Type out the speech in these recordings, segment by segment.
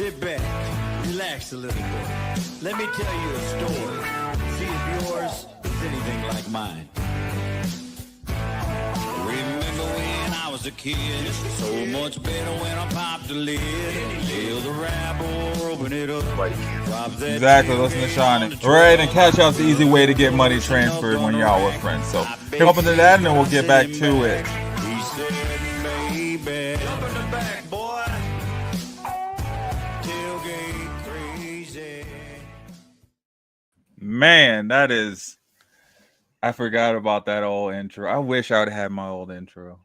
Sit back, relax a little bit. Let me tell you a story. See if yours is anything like mine. Remember when I was a kid? So much better when I popped the lid. Till the rabble open it up. Exactly, listen to Sean. Right, and Cash Out's the easy way to get money transferred when you're out with friends. So, hop into that and then we'll get back to it. He said, baby, jump in the back, boy. Tailgate crazy. Man, that is... I forgot about that old intro. I wish I would have had my old intro.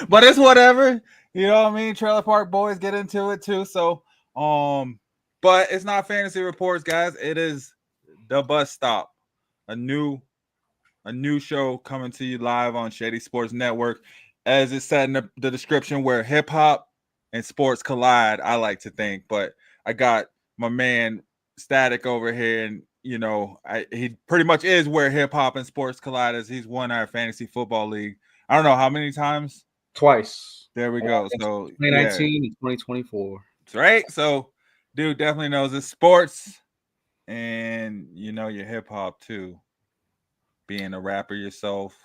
But it's whatever. You know what I mean? Trailer Park Boys get into it too. So, but it's not Fantasy Reports, guys. It is The Bus Stop. A new show coming to you live on Shady Sports Network. As it said in the description, where hip hop and sports collide, I like to think. But I got my man Statik over here, and you know, he pretty much is where hip hop and sports collide, as he's won our fantasy football league. I don't know how many times. Twice. There we go. So 2019 and 2024. That's right. So dude definitely knows his sports and you know your hip hop too. Being a rapper yourself.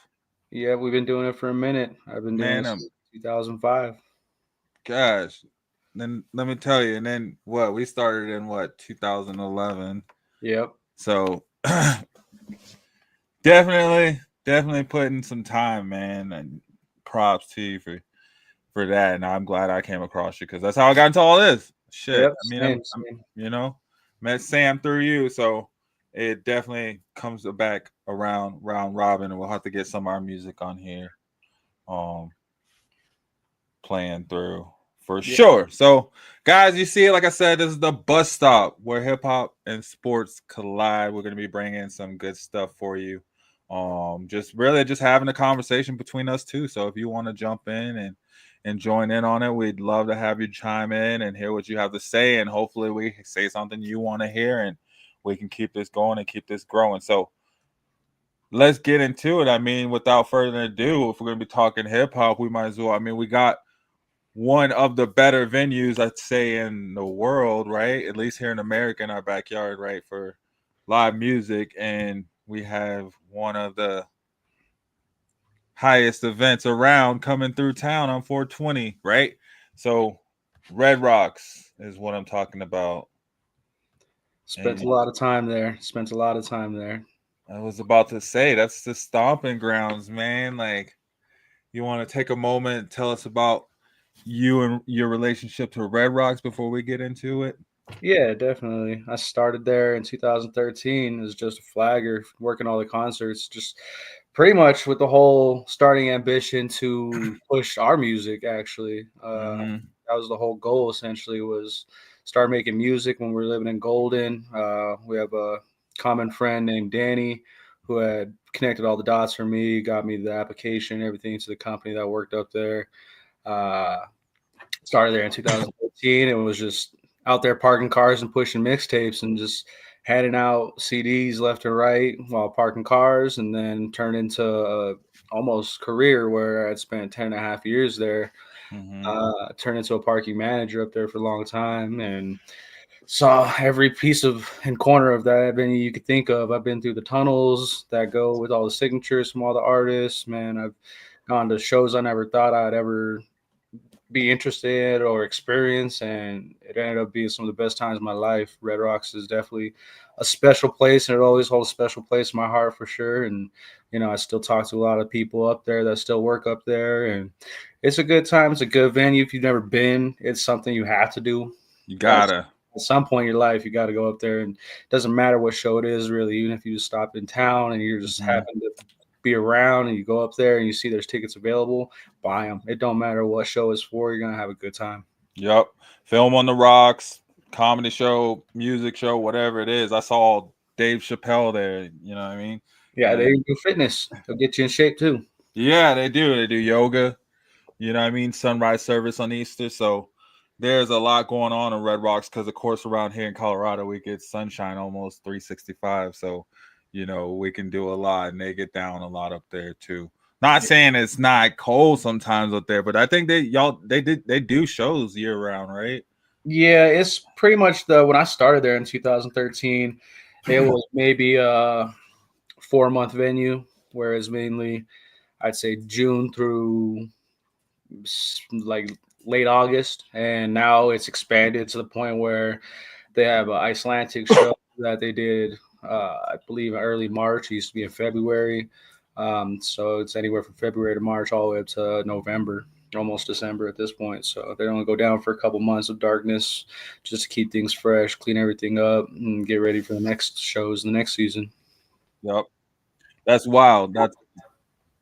Yeah, we've been doing it for a minute. I've been doing it since 2005. Gosh. Then let me tell you, and then what? We started in 2011. Yep. So definitely putting some time, man, and props to you for that. And I'm glad I came across you because that's how I got into all this shit. Yep, I mean, I'm, you know, met Sam through you, so it definitely comes back around round robin, and we'll have to get some of our music on here, playing through. For sure. So, guys, you see it. Like I said, this is the bus stop where hip hop and sports collide. We're going to be bringing some good stuff for you. Just having a conversation between us two. So, if you want to jump in and join in on it, we'd love to have you chime in and hear what you have to say. And hopefully, we can say something you want to hear, and we can keep this going and keep this growing. So, let's get into it. I mean, without further ado, if we're going to be talking hip hop, we might as well. I mean, we got one of the better venues, I'd say, in the world, right? At least here in America, in our backyard, right, for live music. And we have one of the highest events around coming through town on 420, right? So Red Rocks is what I'm talking about. Spent a lot of time there. I was about to say, that's the stomping grounds, man. Like, you want to take a moment and tell us about you and your relationship to Red Rocks before we get into it? Yeah, definitely. I started there in 2013 as just a flagger, working all the concerts, just pretty much with the whole starting ambition to push our music, actually. That was the whole goal, essentially, was start making music when we were living in Golden. We have a common friend named Danny who had connected all the dots for me, got me the application, everything to the company that worked up there. Started there in 2014 and was just out there parking cars and pushing mixtapes and just handing out CDs left and right while parking cars, and then turned into a almost career where I'd spent 10 and a half years there. Turned into a parking manager up there for a long time and saw every piece of and corner of that venue you could think of. I've been through the tunnels that go with all the signatures from all the artists. Man, I've gone to shows I never thought I'd ever be interested or experience, and it ended up being some of the best times of my life. Red Rocks is definitely a special place, and it always holds a special place in my heart for sure. And you know, I still talk to a lot of people up there that still work up there, and it's a good time. It's a good venue. If you've never been, it's something you have to do. You gotta. At some point in your life, you got to go up there, and it doesn't matter what show it is, really. Even if you just stop in town and you're just happen to be around and you go up there and you see there's tickets available, buy them. It don't matter what show it's for, you're gonna have a good time. Yep. Film on the Rocks, comedy show, music show, whatever it is. I saw Dave Chappelle there. You know what I mean? Yeah, they do fitness. They'll get you in shape too. Yeah, they do. They do yoga. You know what I mean? Sunrise service on Easter. So there's a lot going on in Red Rocks because, of course, around here in Colorado, we get sunshine almost 365. So, you know, we can do a lot, and they get down a lot up there too. Not saying it's not cold sometimes up there, but I think they do shows year round, right? Yeah, it's pretty much when I started there in 2013, it was maybe a 4-month venue, whereas mainly I'd say June through like late August, and now it's expanded to the point where they have an Icelandic show that they did, I believe, early March. It used to be in February, so it's anywhere from February to March, all the way up to November, almost December at this point. So they only go down for a couple months of darkness just to keep things fresh, clean everything up, and get ready for the next shows in the next season. Yep, that's wild. That's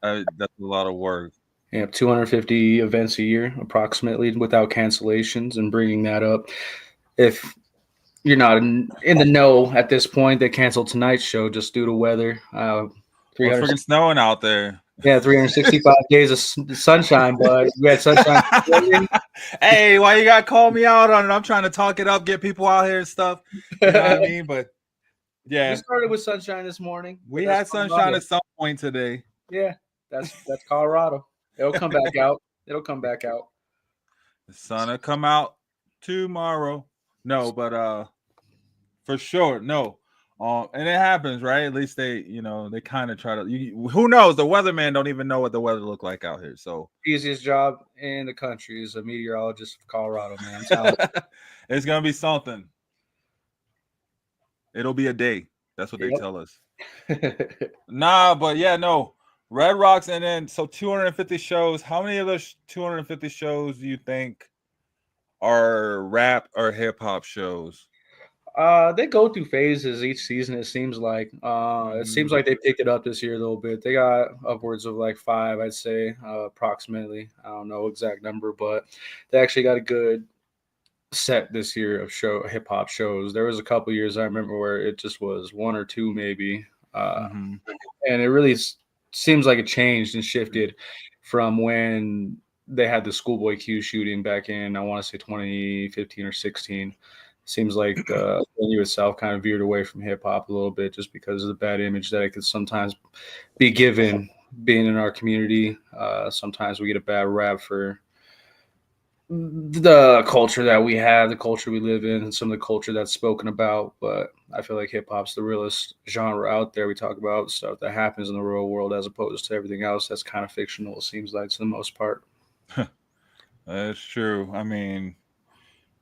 a lot of work. They have 250 events a year, approximately, without cancellations, and bringing that up. If you're not in the know at this point, they canceled tonight's show just due to weather. It's freaking snowing out there. Yeah, 365 days of sunshine, but we had sunshine. Hey, why you gotta call me out on it? I'm trying to talk it up, get people out here and stuff. You know what I mean? But yeah, we started with sunshine this morning. We had sunshine at some point today. Yeah, that's Colorado. It'll come back out. It'll come back out. The sun will come out tomorrow. No, but for sure, no. And it happens, right? At least they kind of try to. Who knows? The weatherman don't even know what the weather look like out here. So easiest job in the country is a meteorologist of Colorado, man. It's gonna be something. It'll be a day. That's what they tell us. Nah, but yeah, no. Red Rocks, and then so 250 shows. How many of those 250 shows do you think are rap or hip hop shows? They go through phases each season. It seems like they picked it up this year a little bit. They got upwards of like 5, I'd say, approximately. I don't know exact number, but they actually got a good set this year of hip hop shows. There was a couple years I remember where it just was 1 or 2 maybe, and it really seems like it changed and shifted from when they had the Schoolboy Q shooting back in, I want to say 2015 or 16. Seems like the venue itself kind of veered away from hip hop a little bit just because of the bad image that it could sometimes be given being in our community. Sometimes we get a bad rap for the culture that we have, the culture we live in, and some of the culture that's spoken about. But I feel like hip hop's the realest genre out there. We talk about stuff that happens in the real world as opposed to everything else that's kind of fictional, it seems like, to the most part. That's true. I mean,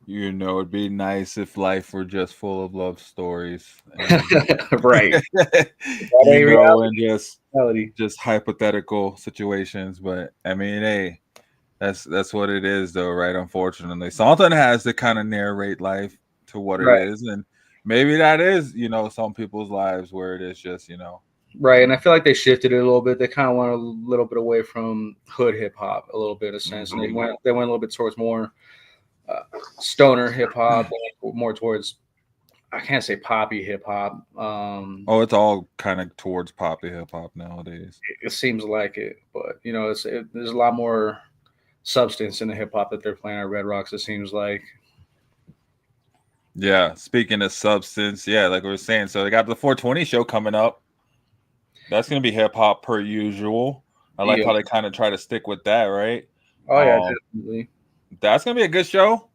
it'd be nice if life were just full of love stories. Right. And just hypothetical situations. But I mean, hey, that's what it is, though, right? Unfortunately, something has to kind of narrate life to what it is, and maybe that is, some people's lives where it is just, Right, and I feel like they shifted it a little bit. They kind of went a little bit away from hood hip hop, a little bit in a sense, and they went a little bit towards more stoner hip hop, more towards, I can't say poppy hip hop. It's all kind of towards poppy hip hop nowadays. It seems like it, but there's a lot more substance in the hip hop that they're playing at Red Rocks, it seems like. Yeah, speaking of substance, like we were saying, so they got the 420 show coming up. That's gonna be hip hop per usual. I like how they kind of try to stick with that, right? Oh yeah, definitely. That's gonna be a good show,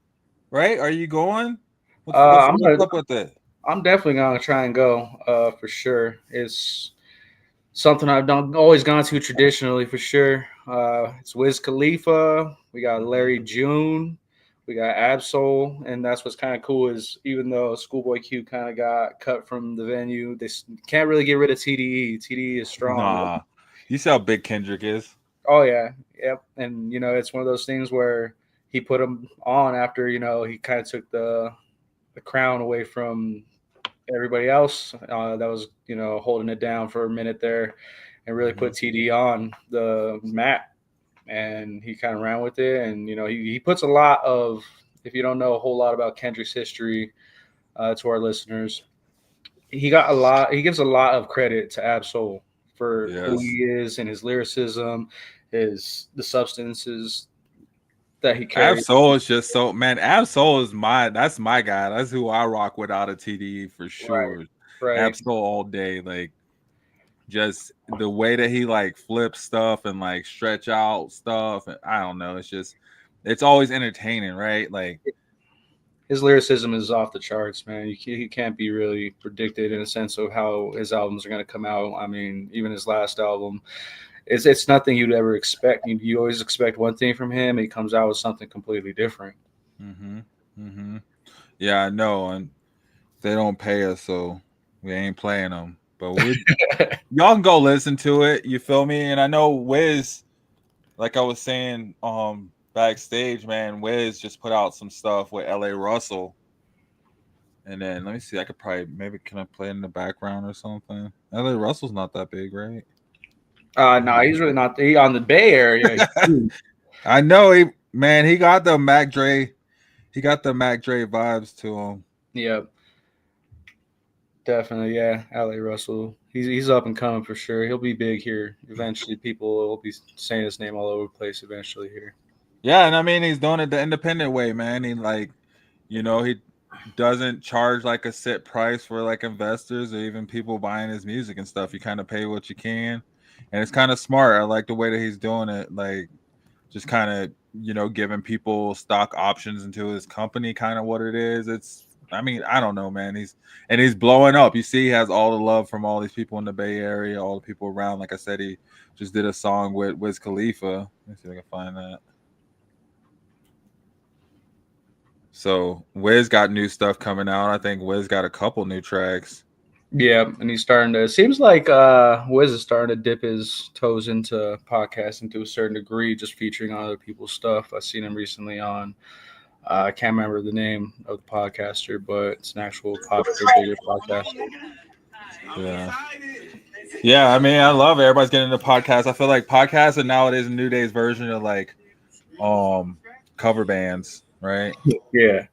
right? Are you going? What's up with it? I'm definitely gonna try and go for sure. It's something I've always gone to traditionally for sure. It's Wiz Khalifa. We got Larry June. We got Absol, and that's what's kind of cool is even though Schoolboy Q kind of got cut from the venue, they can't really get rid of TDE. TDE is strong. Nah, you see how big Kendrick is? Oh yeah, yep. And it's one of those things where he put him on after he kind of took the crown away from everybody else that was holding it down for a minute there, and really put TD on the map. And he kind of ran with it, and he puts a lot of. If you don't know a whole lot about Kendrick's history, to our listeners, he gives a lot of credit to Absol for who he is and his lyricism, the substances that he carries. Absol is just so, man. Absol is that's my guy. That's who I rock with out of TDE for sure. Right. Absol all day, like. just the way that he like flips stuff and like stretch out stuff, and I don't know, it's always entertaining, right? Like, his lyricism is off the charts, man. He can't be really predicted in a sense of how his albums are going to come out. I mean, even his last album, it's nothing you'd ever expect. You always expect one thing from him. He comes out with something completely different. mm-hmm, mm-hmm. Yeah, I know, and they don't pay us, so we ain't playing them. But y'all can go listen to it. You feel me? And I know Wiz, like I was saying, backstage, man, Wiz just put out some stuff with L.A. Russell. And then let me see. I could probably maybe can I play it in the background or something? L.A. Russell's not that big, right? No, he's really not. He on the Bay Area. I know he got the Mac Dre. He got the Mac Dre vibes to him. Yep, definitely. Yeah, L.A. Russell. He's up and coming for sure. He'll be big here eventually. People will be saying his name all over the place eventually here. Yeah, and I mean he's doing it the independent way, man. He like, he doesn't charge like a set price for like investors or even people buying his music and stuff. You kind of pay what you can, and it's kind of smart. I like the way that he's doing it, like just kind of giving people stock options into his company, kind of what it is. I mean, I don't know, man. He's blowing up. You see, he has all the love from all these people in the Bay Area, all the people around. Like I said, he just did a song with Wiz Khalifa. Let me see if I can find that. So Wiz got new stuff coming out. I think Wiz got a couple new tracks. Yeah, and he's starting to. It seems like Wiz is starting to dip his toes into podcasting to a certain degree, just featuring on other people's stuff. I've seen him recently on. I can't remember the name of the podcaster, but it's an actual popular bigger podcast. Yeah. I mean, I love it. Everybody's getting into podcasts. I feel like podcasts are nowadays a new day's version of like cover bands, right? Yeah.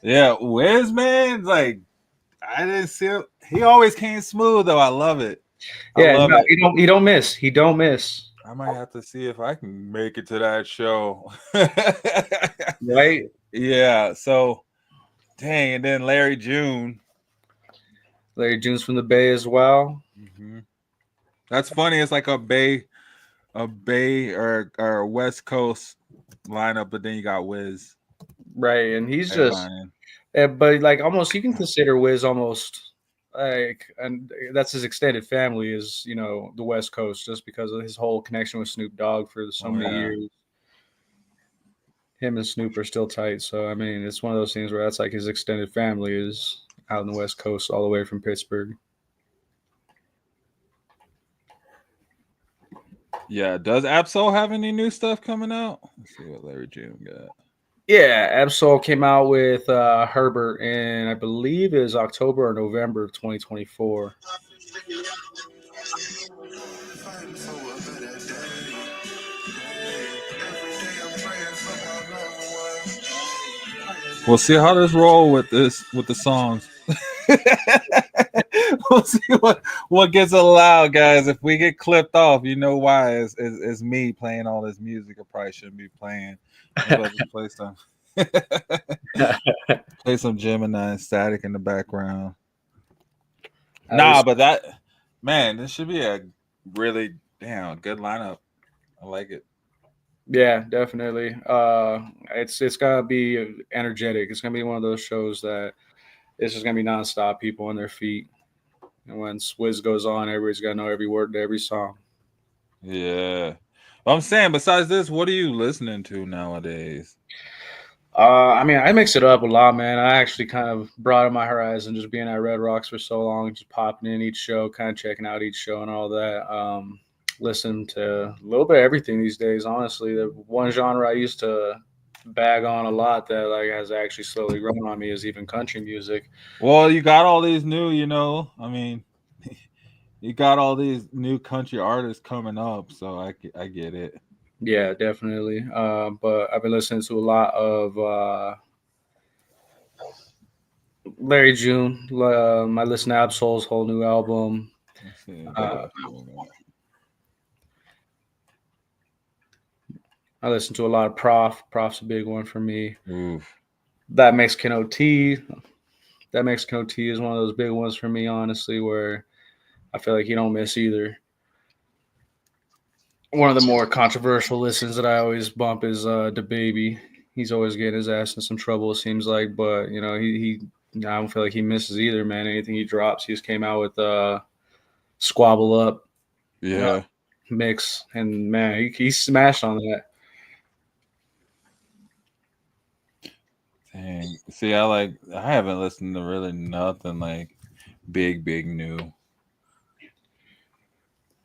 Yeah, Wiz, man, like I didn't see him. He always came smooth though. I love it. Yeah, no, he don't miss. He don't miss. I might have to see if I can make it to that show. Right? Yeah. So, dang, and then Larry June. Larry June's from the Bay as well. Mm-hmm. That's funny. It's like a Bay or a West Coast lineup, but then you got Wiz. Right, and he's just, but like almost you can consider Wiz almost like, and that's his extended family is the West Coast just because of his whole connection with Snoop Dogg for so many years. Him and Snoop are still tight, so I mean it's one of those things where that's like his extended family is out in the West Coast all the way from Pittsburgh. Yeah, does Absol have any new stuff coming out? Let's see what Larry June got. Yeah, Absol came out with Herbert in, I believe, is October or November of 2024. We'll see how this roll with the songs. We'll see what gets allowed, guys. If we get clipped off, you know why? It's me playing all this music. I probably shouldn't be playing. Maybe I'll just play some. Play some Gemini and Statik in the background. But this should be a really good lineup. I like it. Yeah, definitely. It's gonna be energetic. It's gonna be one of those shows that it's just gonna be nonstop, people on their feet. And when Swizz goes on, everybody's gotta know every word to every song. Yeah. I'm saying, besides this, what are you listening to nowadays? I mean, I mix it up a lot, man. I actually kind of broadened my horizon just being at Red Rocks for so long, just popping in each show, kind of checking out each show and all that. Listen to a little bit of everything these days, honestly. The one genre I used to bag on a lot that like has actually slowly grown on me is even country music. Well, you got all these new, I mean, you got all these new country artists coming up, so I get it. Yeah, definitely. But I've been listening to a lot of Larry June. I listen to Absol's whole new album. I listen to a lot of Prof. Prof's a big one for me. Oof. That Mexican OT. That Mexican OT is one of those big ones for me, honestly, where I feel like you don't miss either. One of the more controversial listens that I always bump is the Baby. He's always getting his ass in some trouble, it seems like, but you know, he I don't feel like he misses either, man. Anything he drops, he just came out with Squabble Up Yeah. mix, and man, he smashed on that. Dang. See, I haven't listened to really nothing like big new.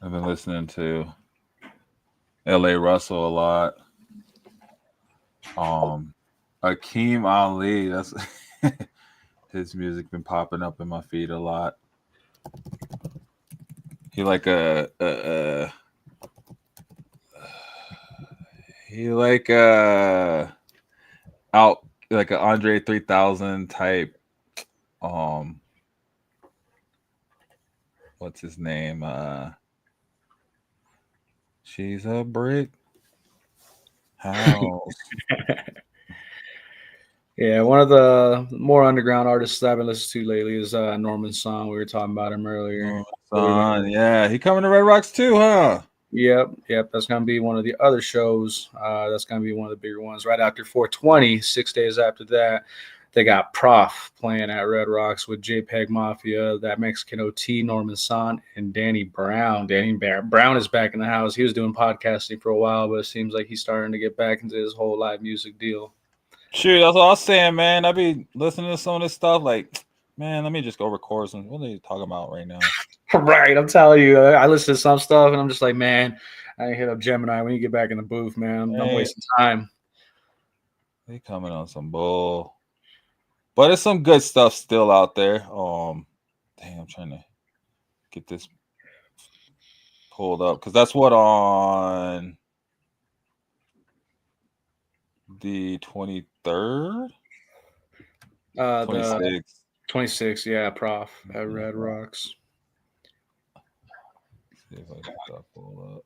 I've been listening to L.A. Russell a lot. Akeem Ali, that's his music been popping up in my feed a lot. He like he like out like a Andre 3000 type. What's his name? She's a brick house. Yeah, one of the more underground artists that I've been listening to lately is Norman Song. We were talking about him earlier. Son, yeah, he coming to Red Rocks too, huh? Yep. That's going to be one of the other shows. That's going to be one of the bigger ones. Right after 420, 6 days after that, they got Prof playing at Red Rocks with JPEG Mafia, that Mexican OT, Norman San, and Danny Brown. Brown is back in the house. He was doing podcasting for a while, but it seems like he's starting to get back into his whole live music deal. Shoot, that's what I was saying, man. I be listening to some of this stuff, like, man, let me just go record some. What are they talking about right now? Right, I'm telling you, I listen to some stuff, and I'm just like, man, I hit up Gemini when you get back in the booth, man. I'm wasting time. They coming on some bull, but it's some good stuff still out there. Dang, I'm trying to get this pulled up because that's what on the 23rd, 26th. 26, yeah, Prof at Red Rocks. See if I can get that pulled up.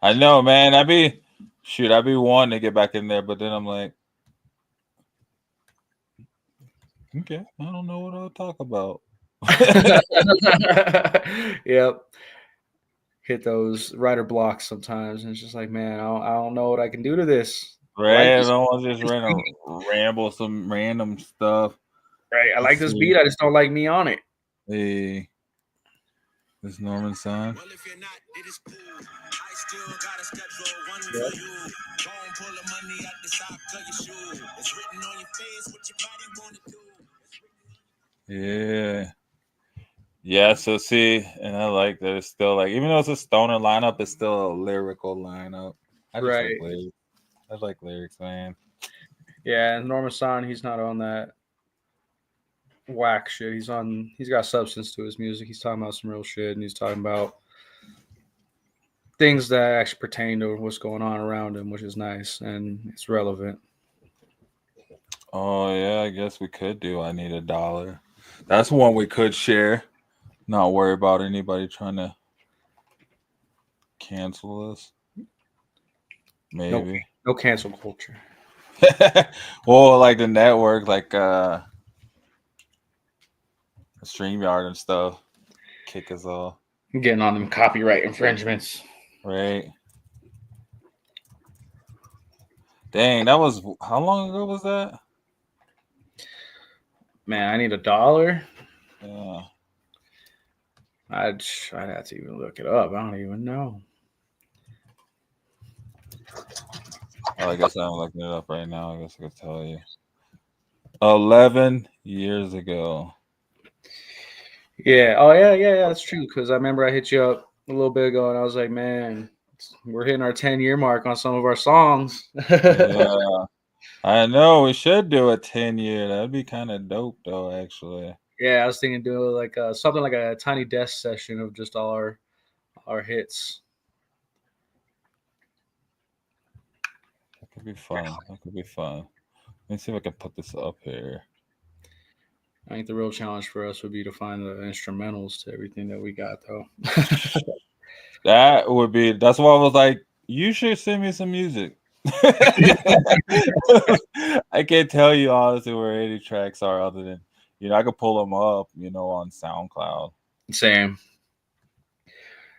I know, man. I'd be wanting to get back in there, but then I'm like, okay, I don't know what I'll talk about. Yep. Hit those writer blocks sometimes, and it's just like, man, I don't know what I can do to this. Right, I don't want to just ramble some random stuff. Right, I like this beat. I just don't like me on it. Hey, this Norman San. Well, if you're not, it is cool. I still got a schedule, one for you. Go and pull the money out the sock of your shoe. It's written on your face what your body wanna do. Yeah. Yeah, so see, and I like that it's still like, even though it's a stoner lineup, it's still a lyrical lineup. I just like lyrics. I like lyrics, man. Yeah, Norman San, he's not on that whack shit. He's got substance to his music. He's talking about some real shit, and he's talking about things that actually pertain to what's going on around him, which is nice and it's relevant. Oh yeah, I guess we could do I Need $1. That's one we could share. Not worry about anybody trying to cancel us. Maybe. No cancel culture. Well, like the network, like StreamYard and stuff, kick us off. Getting on them copyright infringements. Right. Dang, that was how long ago was that? Man, I Need $1. Yeah. I'd have to even look it up. I don't even know. Oh, I guess I'm looking it up right now. I guess I could tell you. 11 years ago. Yeah. Oh, yeah. That's true. Because I remember I hit you up a little bit ago, and I was like, man, we're hitting our 10-year mark on some of our songs. Yeah. I know. We should do a 10-year. That'd be kind of dope, though, actually. Yeah, I was thinking doing like something like a tiny desk session of just all our hits. That could be fun. Let me see if I can put this up here. I think the real challenge for us would be to find the instrumentals to everything that we got, though. That's why I was like, You should send me some music. I can't tell you honestly where any tracks are other than I could pull them up, on SoundCloud. Same.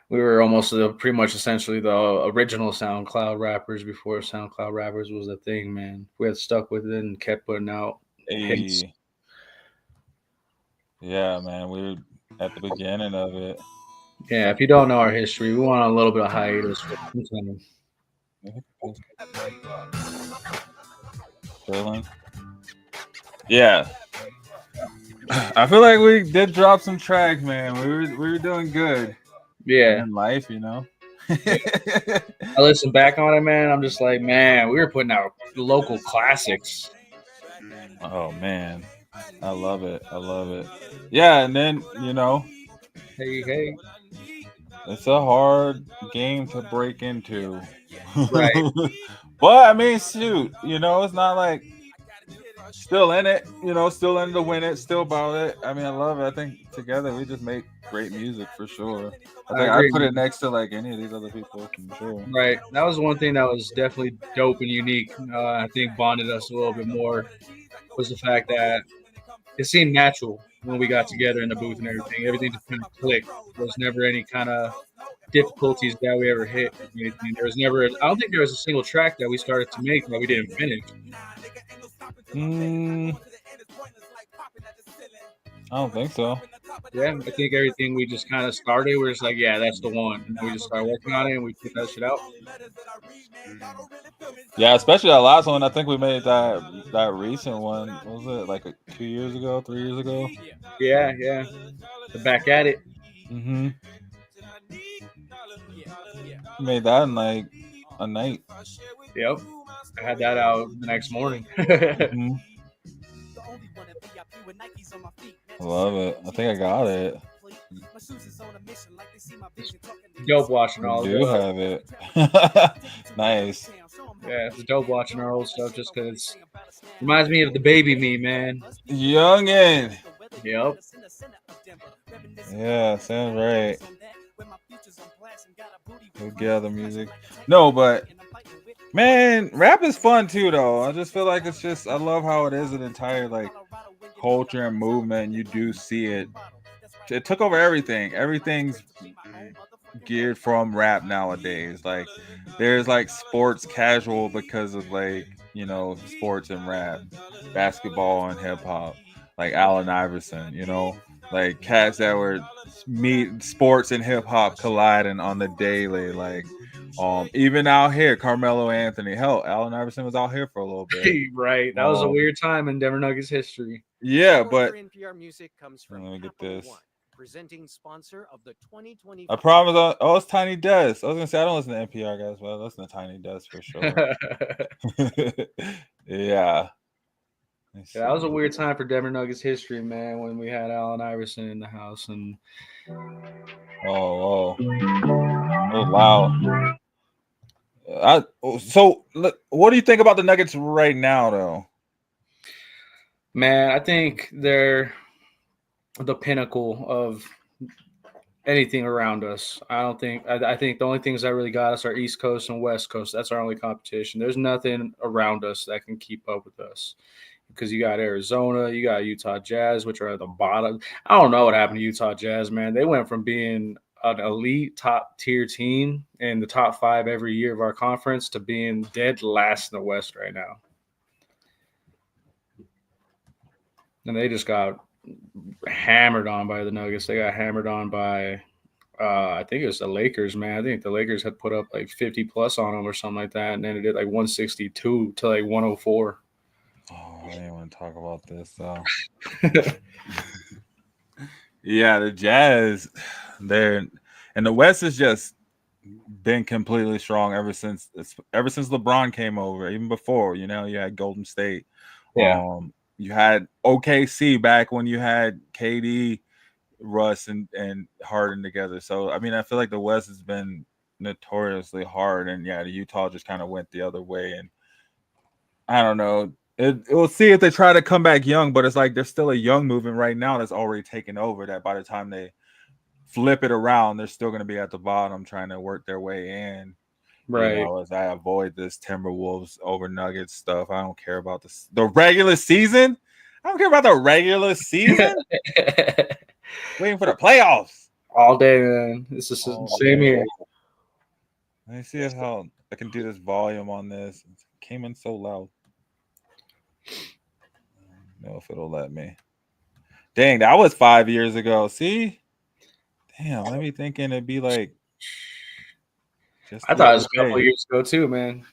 We were almost pretty much essentially the original SoundCloud rappers before SoundCloud rappers was a thing, man. We had stuck with it and kept putting out hits. Hey, yeah, man, we were at the beginning of it. Yeah, if you don't know our history, we went on a little bit of hiatus for some time. Chilling. Yeah, I feel like we did drop some tracks, man. We were doing good. Yeah. In life, I listen back on it, man. I'm just like, man, we were putting out local classics. Oh man, I love it. Yeah, and then Hey. it's a hard game to break into. Right. But I mean, shoot, it's not like still in it, still in to win it, still about it. I mean, I love it. I think together we just make great music for sure. I think I put it next to like any of these other people for sure. Right. That was one thing that was definitely dope and unique. I think bonded us a little bit more was the fact that it seemed natural when we got together in the booth and everything. Everything just kind of clicked. There was never any kind of difficulties that we ever hit. There was never. I don't think there was a single track that we started to make that we didn't finish. I don't think so. Yeah, I think everything we just kind of started, we're just like, yeah, that's the one. And then we just started working on it and we put that shit out. Yeah, especially that last one. I think we made that recent one. What was it like 2 years ago, 3 years ago? Yeah. The Back at It. Mm-hmm. Made that in like a night. Yep. I had that out the next morning. Mm-hmm. I love it. I think I got it. Dope watching all of it. Do have it. Nice. Yeah, it's dope watching our old stuff just because it reminds me of the baby me, man. Youngin. Yep. Yeah, sounds right. We'll gather music. No, but man, rap is fun too, though. I just feel like I love how it is an entire like culture and movement. You do see it. It took over everything. Everything's geared from rap nowadays. Like there's like sports casual because of like sports and rap, basketball and hip hop. Like Allen Iverson, like cats that were meet sports and hip hop colliding on the daily. Like even out here, Carmelo Anthony. Hell, Allen Iverson was out here for a little bit. Right. That was a weird time in Denver Nuggets history. Yeah, but NPR music comes from let me get this. One, presenting sponsor of the 2020. I promise. It's Tiny Desk. I was gonna say I don't listen to NPR guys, but I listen to Tiny Desk for sure. Yeah. Yeah, that was a weird time for Denver Nuggets history, man, when we had Allen Iverson in the house and oh loud. So what do you think about the Nuggets right now, though? Man, I think they're the pinnacle of anything around us. I think the only things that really got us are East Coast and West Coast. That's our only competition. There's nothing around us that can keep up with us. Because you got Arizona, you got Utah Jazz, which are at the bottom. I don't know what happened to Utah Jazz, man. They went from being an elite top-tier team in the top 5 every year of our conference to being dead last in the West right now. And they just got hammered on by the Nuggets. They got hammered on by, I think it was the Lakers, man. I think the Lakers had put up like 50-plus on them or something like that, and then it did like 162 to like 104. Oh, I didn't want to talk about this though. Yeah, the Jazz, and the West has just been completely strong ever since LeBron came over. Even before, you had Golden State. Yeah. You had OKC back when you had KD, Russ, and Harden together. So I mean, I feel like the West has been notoriously hard, and yeah, the Utah just kind of went the other way, and I don't know. We'll see if they try to come back young, but it's like there's still a young movement right now that's already taken over. That by the time they flip it around, they're still going to be at the bottom trying to work their way in. Right. You know, as I avoid this Timberwolves over Nuggets stuff. I don't care about the regular season. I don't care about the regular season. Waiting for the playoffs. All day, man. This is the same here. Let me see how I can do this volume on this. It came in so loud. I don't know if it'll let me. Dang, that was 5 years ago. See? Damn, let me thinking it'd be like. I thought it was a couple of years ago too, man.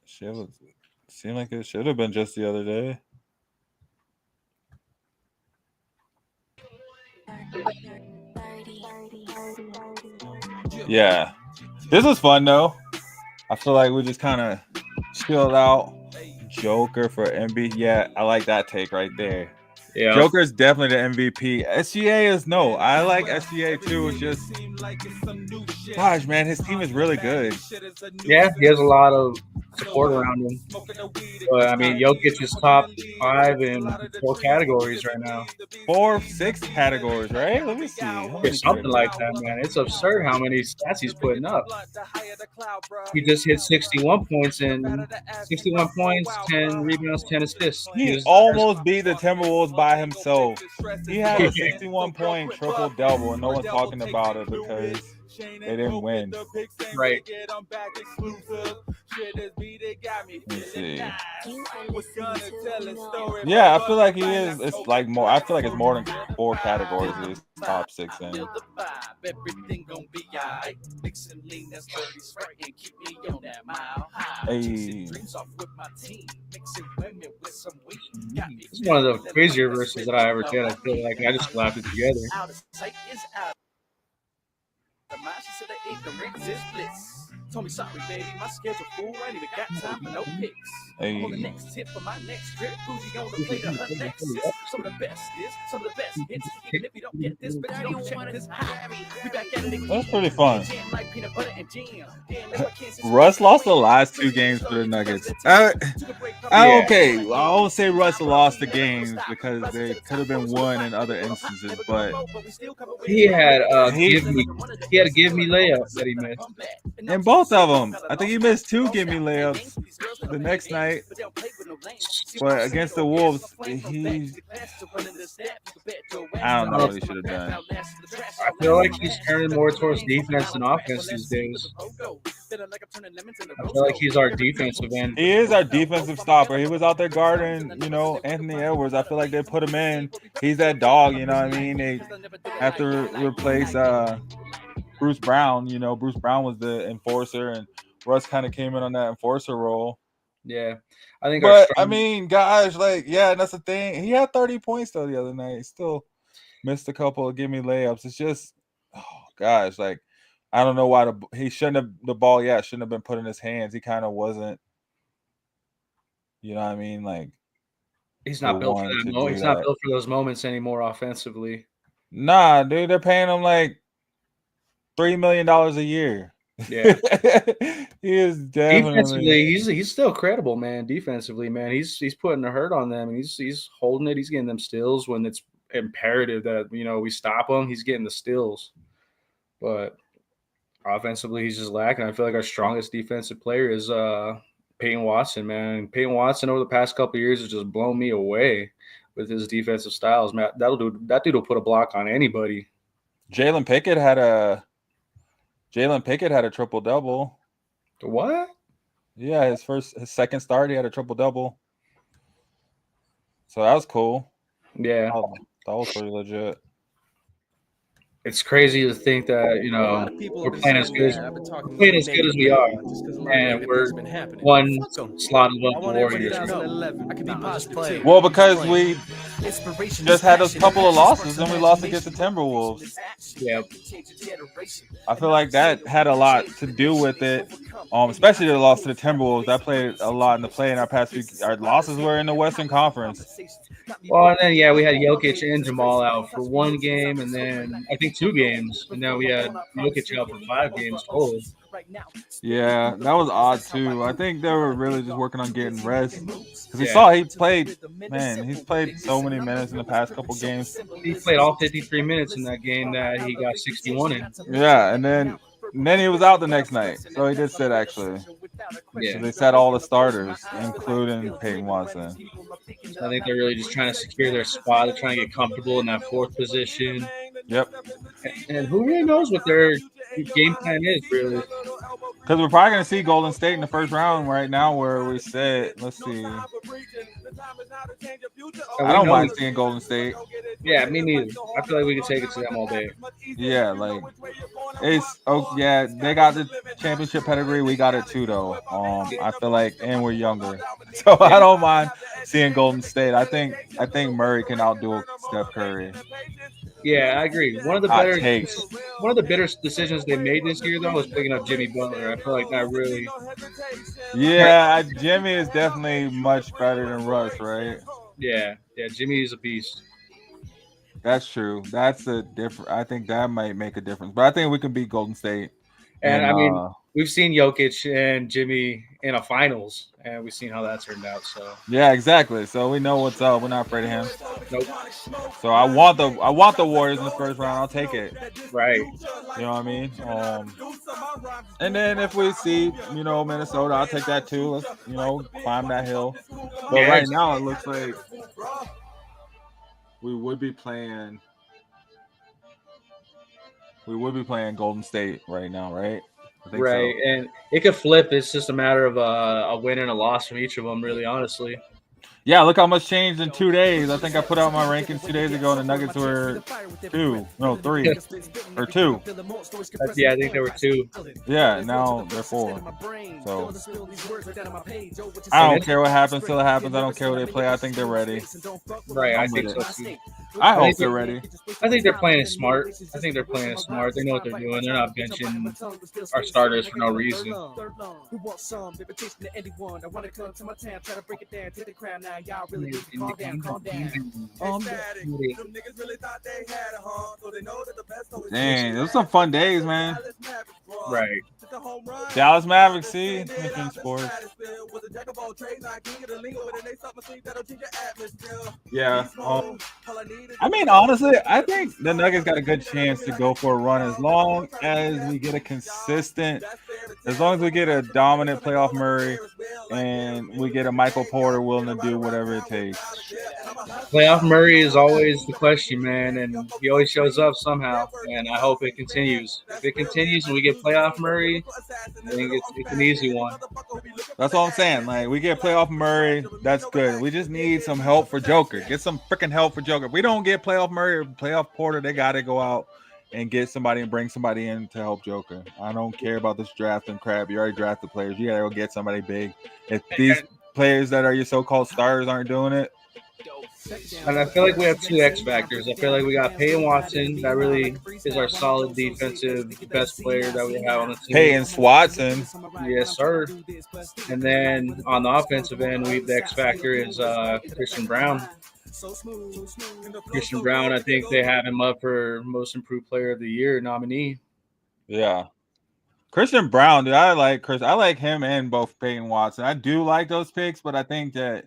Seemed like it should have been just the other day. Yeah. This was fun though. I feel like we just kind of chilled out. Joker for MVP. Yeah, I like that take right there. Yeah. Joker's definitely the MVP. SGA is no. I like SGA too. It's just, gosh, man, his team is really good. Yeah, he has a lot of support around him. But I mean, Jokic is top 5 in 4 categories right now. 4, 6 categories, right? Let me see. It's something like that, man. It's absurd how many stats he's putting up. He just hit 61 points, 10 rebounds, 10 assists. He almost beat the Timberwolves by himself. He had a 61-point triple-double, and no one's talking about it because they didn't win. Right. Let's see. Yeah, I feel like he is. It's like more. I feel like it's more than 4 categories. He's top 6 in. Hey. It's one of the crazier verses that I ever did. I feel like I just slapped it together. Told me sorry, baby, my schedule full. I ain't even got time for no pics. Hey. On the next tip for my next trip, who's gonna play the Alexis? Some of the best is, some of the best hits. Even if you don't get this, but you don't check this high. We back at it again. That's pretty fun. Russ lost the last 2 games for the Nuggets. Okay, I won't say Russ lost the games because they could have been won in other instances, but he had give me layups that he missed. And both of them. I think he missed 2 give me layups the next night. But against the Wolves, I don't know what he should have done. I feel like he's turning more towards defense than offense these days. I feel like he's our defensive end. He is our defensive stopper. He was out there guarding, Anthony Edwards. I feel like they put him in. He's that dog, you know what I mean? They have to replace Bruce Brown. Bruce Brown was the enforcer, and Russ kind of came in on that enforcer role. Yeah, I think. But I mean, guys, that's the thing. He had 30 points though the other night. He still missed a couple of give me layups. It's just, I don't know why he shouldn't have shouldn't have been put in his hands. He kind of wasn't. You know what I mean? Like, he's not built for that. He's not built for those moments anymore offensively. Nah, dude, they're paying him like $3 million a year. Yeah, he is definitely. Defensively, he's still credible, man. Defensively, man, he's putting a hurt on them, and he's holding it. He's getting them steals when it's imperative that we stop him. He's getting the steals, but offensively, he's just lacking. I feel like our strongest defensive player is Peyton Watson, man. Peyton Watson over the past couple of years has just blown me away with his defensive styles, man. That dude will put a block on anybody. Jalen Pickett had a triple-double. What? Yeah, his second start, he had a triple-double. So that was cool. Yeah. That was pretty legit. It's crazy to think that, we're playing as good as we are, and we're one slot above the Warriors. Well, because we just had those couple of losses, and we lost against the Timberwolves. Yeah. I feel like that had a lot to do with it, especially the loss to the Timberwolves. That played a lot in the play in our past week. Our losses were in the Western Conference. Well, and then, we had Jokic and Jamal out for 1 game, and then I think 2 games, and then we had Jokic out for 5 games total. Yeah, that was odd too. I think they were really just working on getting rest because he's played so many minutes in the past couple games. He played all 53 minutes in that game that he got 61 in. Yeah, and then And then he was out the next night, so he did sit actually. Yeah. So they sat all the starters, including Peyton Watson. So I think they're really just trying to secure their spot. They're trying to get comfortable in that fourth position. Yep. And who really knows what their game plan is, really? Because we're probably going to see Golden State in the first round right now where we sit. Let's see. I don't mind seeing Golden State. Yeah, me neither. I feel like we could take it to them all day. Yeah, like they got the championship pedigree. We got it too, though. I feel like, and we're younger, so I don't mind seeing Golden State. I think Murray can outdo Steph Curry. Yeah, I agree. One of the better decisions they made this year, though, was picking up Jimmy Butler. I feel like that really. Yeah, Jimmy is definitely much better than Russ, right? Yeah, Jimmy is a beast. That's true. That's a different. I think that might make a difference. But I think we can beat Golden State. And I mean, we've seen Jokic and Jimmy in a finals, and we've seen how that turned out. So yeah, exactly. So we know what's up. We're not afraid of him. Nope. So I want the Warriors in the first round. I'll take it. Right. You know what I mean? And then if we see, Minnesota, I'll take that too. Let's, climb that hill. But right now it looks like we would be playing Golden State right now, right? I think right, so. And it could flip. It's just a matter of a win and a loss from each of them, really, honestly. Yeah, look how much changed in 2 days. I think I put out my rankings 2 days ago, and the Nuggets were 3 or 2. Yeah, I think there were 2. Yeah, now they're 4. So I don't care what happens till it happens. I don't care what they play. I think they're ready. Right, I think so too. I hope they're ready. I think they're playing it smart. They know what they're doing. They're not benching our starters for no reason. Dang, those some fun days, man. Right. Dallas Mavericks, see? Mission Sports. Yeah. I mean, honestly, I think the Nuggets got a good chance to go for a run as long as we get a dominant playoff Murray and we get a Michael Porter willing to do whatever it takes. Playoff Murray is always the question, man, and he always shows up somehow, and I hope it continues. If it continues and we get playoff Murray, I think it's an easy one. That's all I'm saying. Like, we get playoff Murray, that's good. We just need some help for Joker. Get some freaking help for Joker. If we don't get playoff Murray or playoff Porter, they got to go out and get somebody and bring somebody in to help Joker. I don't care about this drafting crap. You already drafted players. You got to go get somebody big. If these players that are your so-called stars aren't doing it. And I feel like we have 2 X factors. I feel like we got Peyton Watson. That really is our solid defensive best player that we have on the team. Peyton Watson. Yes, sir. And then on the offensive end, the X factor is Christian Brown. Christian Brown, I think they have him up for most improved player of the year nominee. Yeah. Christian Brown, dude, I like him and both Peyton Watson. I do like those picks, but I think that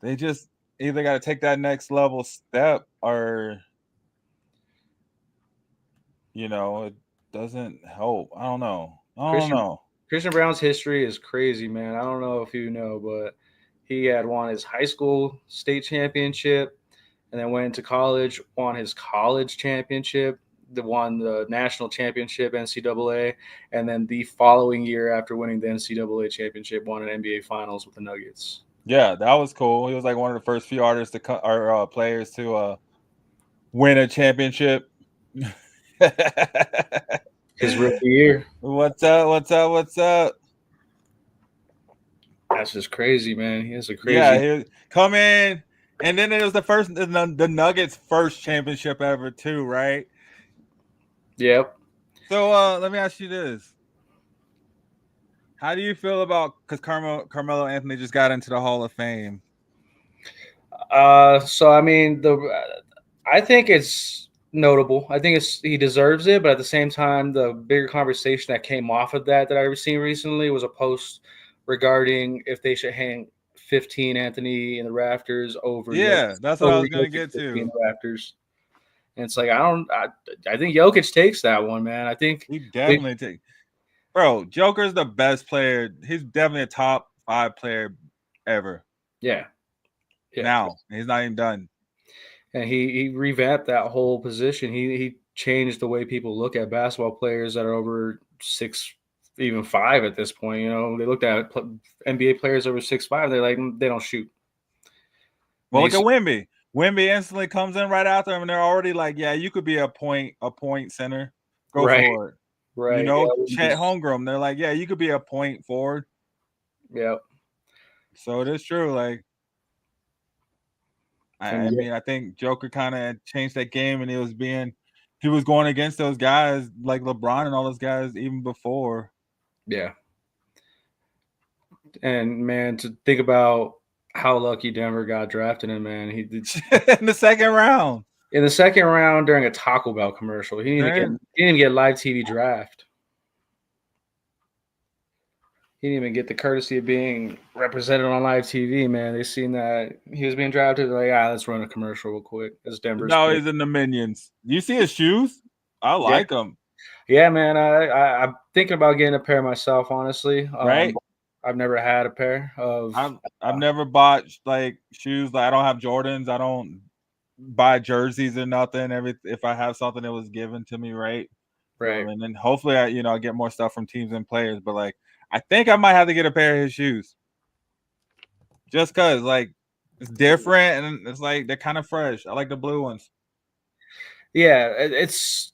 they just either got to take that next level step or, it doesn't help. I don't know. Christian Brown's history is crazy, man. I don't know if you know, but he had won his high school state championship and then went into college, won his college championship, won the national championship, NCAA, and then the following year after winning the NCAA championship, won an NBA Finals with the Nuggets. Yeah, that was cool. He was like one of the first few artists players to win a championship. His rookie year. What's up? That's just crazy, man. He has a crazy. Yeah, he come in, and then it was the Nuggets' first championship ever too, right? Yep. So let me ask you this. How do you feel about, because Carmelo Anthony just got into the Hall of Fame? So I mean, I think it's notable. I think he deserves it, but at the same time, the bigger conversation that came off of that I've seen recently was a post regarding if they should hang 15 Anthony in the rafters over. Yeah, that's what I was going to get to. Rafters. And it's like I think Jokic takes that one, man. I think he definitely take. Bro, Joker's the best player. He's definitely a top 5 player ever. Yeah. Now he's not even done. And he revamped that whole position. He changed the way people look at basketball players that are over 6, even 5 at this point. You know, they looked at NBA players over 6'5". They're like, they don't shoot. Well, look at Wemby. Wemby instantly comes in right after him, and they're already like, "Yeah, you could be a point center. Go for it." Right. You know, Chet Holmgren. They're like, "Yeah, you could be a point forward." Yeah. So it is true. Like, I mean, I think Joker kind of changed that game, and he was going against those guys like LeBron and all those guys even before. Yeah. And man, to think about how lucky Denver got drafted him, man. He did in the second round. In the second round during a Taco Bell commercial. He didn't even get live TV draft. He didn't even get the courtesy of being represented on live TV, man. They seen that he was being drafted. They're like, let's run a commercial real quick. It's Denver's. No, he's in the Minions. You see his shoes? I like them. Yeah, man. I'm thinking about getting a pair myself, honestly. Right? I've never had a pair of. I've never bought like shoes. Like, I don't have Jordans. I don't buy jerseys or nothing. If I have something, it was given to me, right? Right. And then hopefully I get more stuff from teams and players. But like, I think I might have to get a pair of his shoes. Just cause like it's different and it's like they're kind of fresh. I like the blue ones. Yeah, it's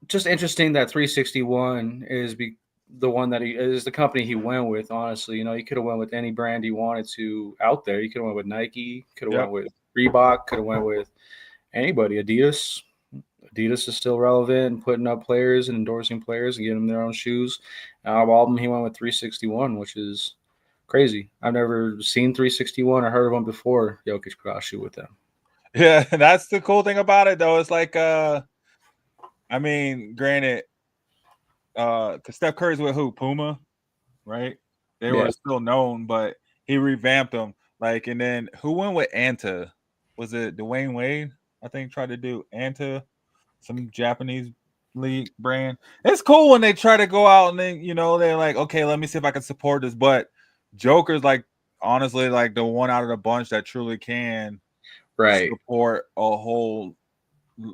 just interesting that 361 is the one that he is the company he went with. Honestly, you know, he could have went with any brand he wanted to out there. He could have went with Nike, could have went with Reebok, could have went with anybody. Adidas is still relevant and putting up players and endorsing players and getting them their own shoes. Out of all of them, he went with 361, which is crazy. I've never seen 361 or heard of them before. Jokic put out a shoe with them. Yeah, that's the cool thing about it, though. It's like, I mean, granted, because Steph Curry's with who? Puma, right? They were still known, but he revamped them. Like, and then who went with Anta? Was it Dwayne Wade? I think tried to do Anta, some Japanese league brand. It's cool when they try to go out and then, they're like, okay, let me see if I can support this. But Joker's like, honestly, like the one out of the bunch that truly can support a whole,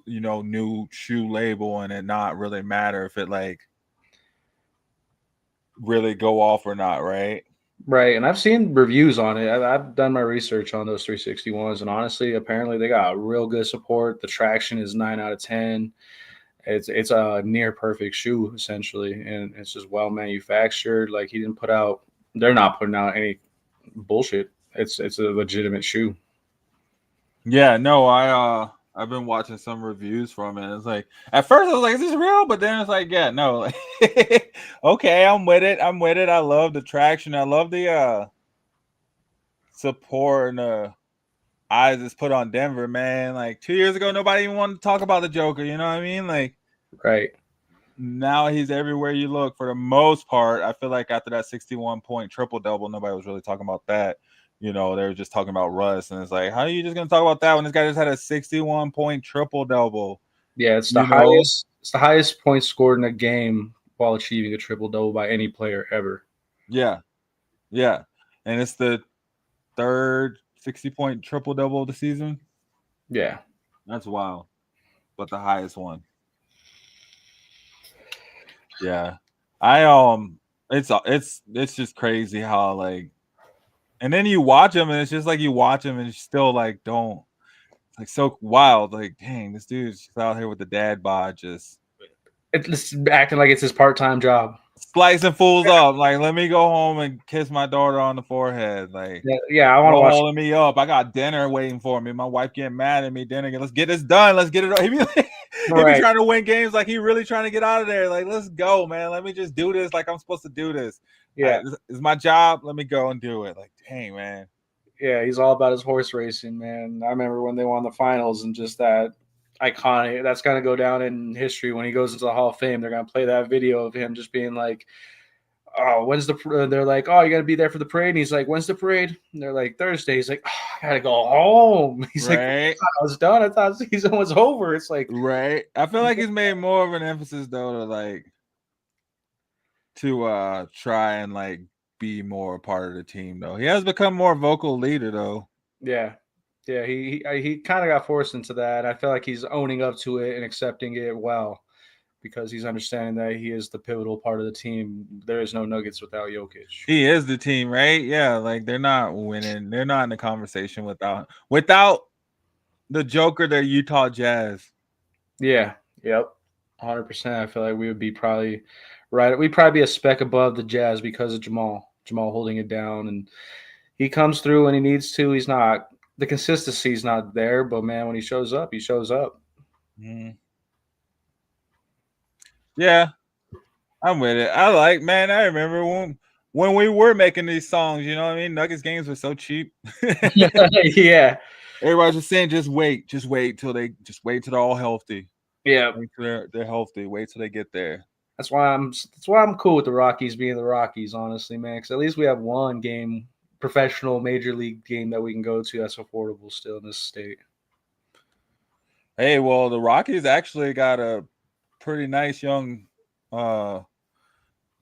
new shoe label and it not really matter if it like really go off or not, right? Right, and I've seen reviews on it. I've done my research on those 361s, and honestly, apparently they got real good support. The traction is 9 out of 10. It's a near perfect shoe essentially, and it's just well manufactured. Like they're not putting out any bullshit. It's a legitimate shoe. Yeah, no, I've been watching some reviews from it. It's like at first I was like, is this real? But then it's like, yeah, no. Okay, I'm with it. I love the traction. I love the support and the eyes it's put on Denver, man. Like 2 years ago, nobody even wanted to talk about the Joker. You know what I mean? Like, right. Now he's everywhere you look for the most part. I feel like after that 61-point triple-double, nobody was really talking about that. They were just talking about Russ, and it's like, how are you just going to talk about that when this guy just had a 61-point triple-double? Yeah, it's the highest. It's the highest points scored in a game while achieving a triple-double by any player ever. Yeah, and it's the third 60-point triple-double of the season. Yeah, that's wild, but the highest one. Yeah, it's just crazy how like. And then you watch him, and it's just like you watch him, and you still like don't like so wild. Like, dang, this dude's just out here with the dad bod, just it's acting like it's his part-time job, slicing fools up. Like, let me go home and kiss my daughter on the forehead. Like, yeah, I want to watch. Holding me up. I got dinner waiting for me. My wife getting mad at me. Dinner. Let's get this done. Let's get it. He be trying to win games. Like he really trying to get out of there. Like, let's go, man. Let me just do this. Like I'm supposed to do this. Yeah, it's my job. Let me go and do it. Like, dang, man. Yeah, he's all about his horse racing, man. I remember when they won the finals and just that iconic. That's gonna go down in history when he goes into the Hall of Fame. They're gonna play that video of him just being like, "Oh, when's the?" They're like, "Oh, you gotta be there for the parade." And he's like, "When's the parade?" And they're like, "Thursday." He's like, "Oh, I gotta go home. He's like, Right. I was done. I thought the season was over. It's like, Right. I feel like he's made more of an emphasis though to try and like be more a part of the team though. He has become more vocal leader though. yeah. Yeah, he kind of got forced into that. I feel like he's owning up to it and accepting it well because he's understanding that he is the pivotal part of the team. There is no Nuggets without Jokic. He is the team, right? Yeah, like they're not winning. They're not in the conversation without the Joker, the Utah Jazz. Yeah, yep, 100%. I feel like we would be probably right. We'd probably be a speck above the Jazz because of Jamal. Jamal holding it down, and he comes through when he needs to. He's not the consistency's not there, but man, when he shows up, he shows up. Mm. Yeah, I'm with it. I remember when we were making these songs, you know what I mean? Nuggets games were so cheap. Yeah. Everybody's just saying, just wait till they're all healthy. Yeah. Wait till they're healthy. Wait till they get there. That's why I'm cool with the Rockies being the Rockies, honestly, man. Because at least we have one game, professional major league game that we can go to that's affordable still in this state. Hey, well, the Rockies actually got a pretty nice young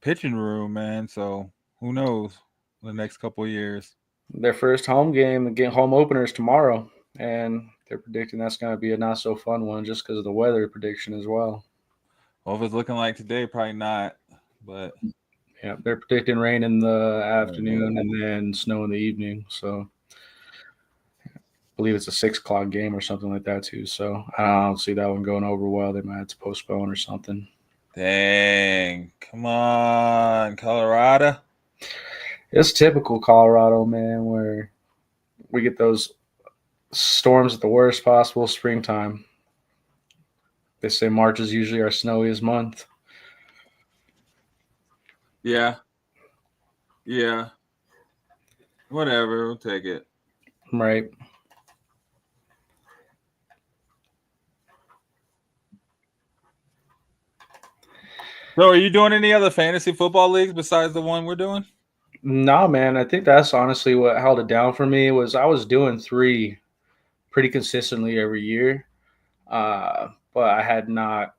pitching room, man. So who knows the next couple of years. Their first home game, home openers tomorrow, and they're predicting that's going to be a not so fun one just because of the weather prediction as well. Well, if it's looking like today, probably not. But yeah, they're predicting rain in the afternoon and then snow in the evening. So I believe it's a 6 o'clock game or something like that too. So I don't see that one going over well. They might have to postpone or something. Dang, come on, Colorado. It's typical Colorado, man, where we get those storms at the worst possible springtime. They say March is usually our snowiest month. Yeah. Yeah. Whatever, we'll take it. Right. So are you doing any other fantasy football leagues besides the one we're doing? No, man. I think that's honestly what held it down for me was I was doing 3 pretty consistently every year. But I had not,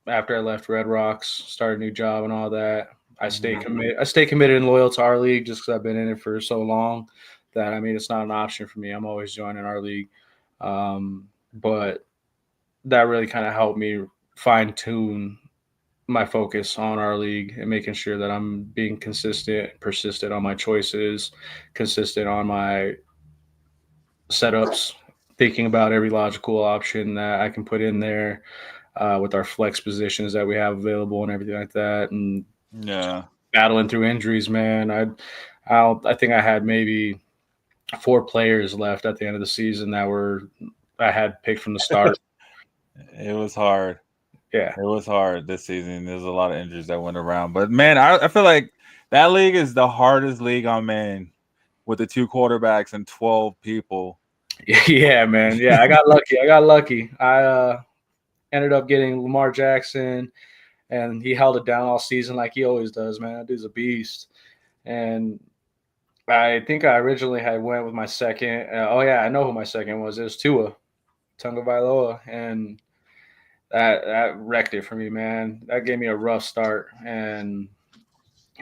after I left Red Rocks, started a new job and all that, I stay committed and loyal to our league just because I've been in it for so long that, I mean, it's not an option for me. I'm always joining our league. But that really kind of helped me fine tune my focus on our league and making sure that I'm being consistent, persistent on my choices, consistent on my setups, thinking about every logical option that I can put in there with our flex positions that we have available and everything like that. And yeah, battling through injuries, man. I think I had maybe 4 players left at the end of the season that I had picked from the start. It was hard. Yeah. It was hard this season. There's a lot of injuries that went around. But, man, I feel like that league is the hardest league I'm in with the 2 quarterbacks and 12 people. Yeah, man. Yeah, I got lucky. I ended up getting Lamar Jackson, and he held it down all season like he always does, man. That dude's a beast. And I think I originally had went with my second. I know who my second was. It was Tua Tagovailoa, and that wrecked it for me, man. That gave me a rough start, and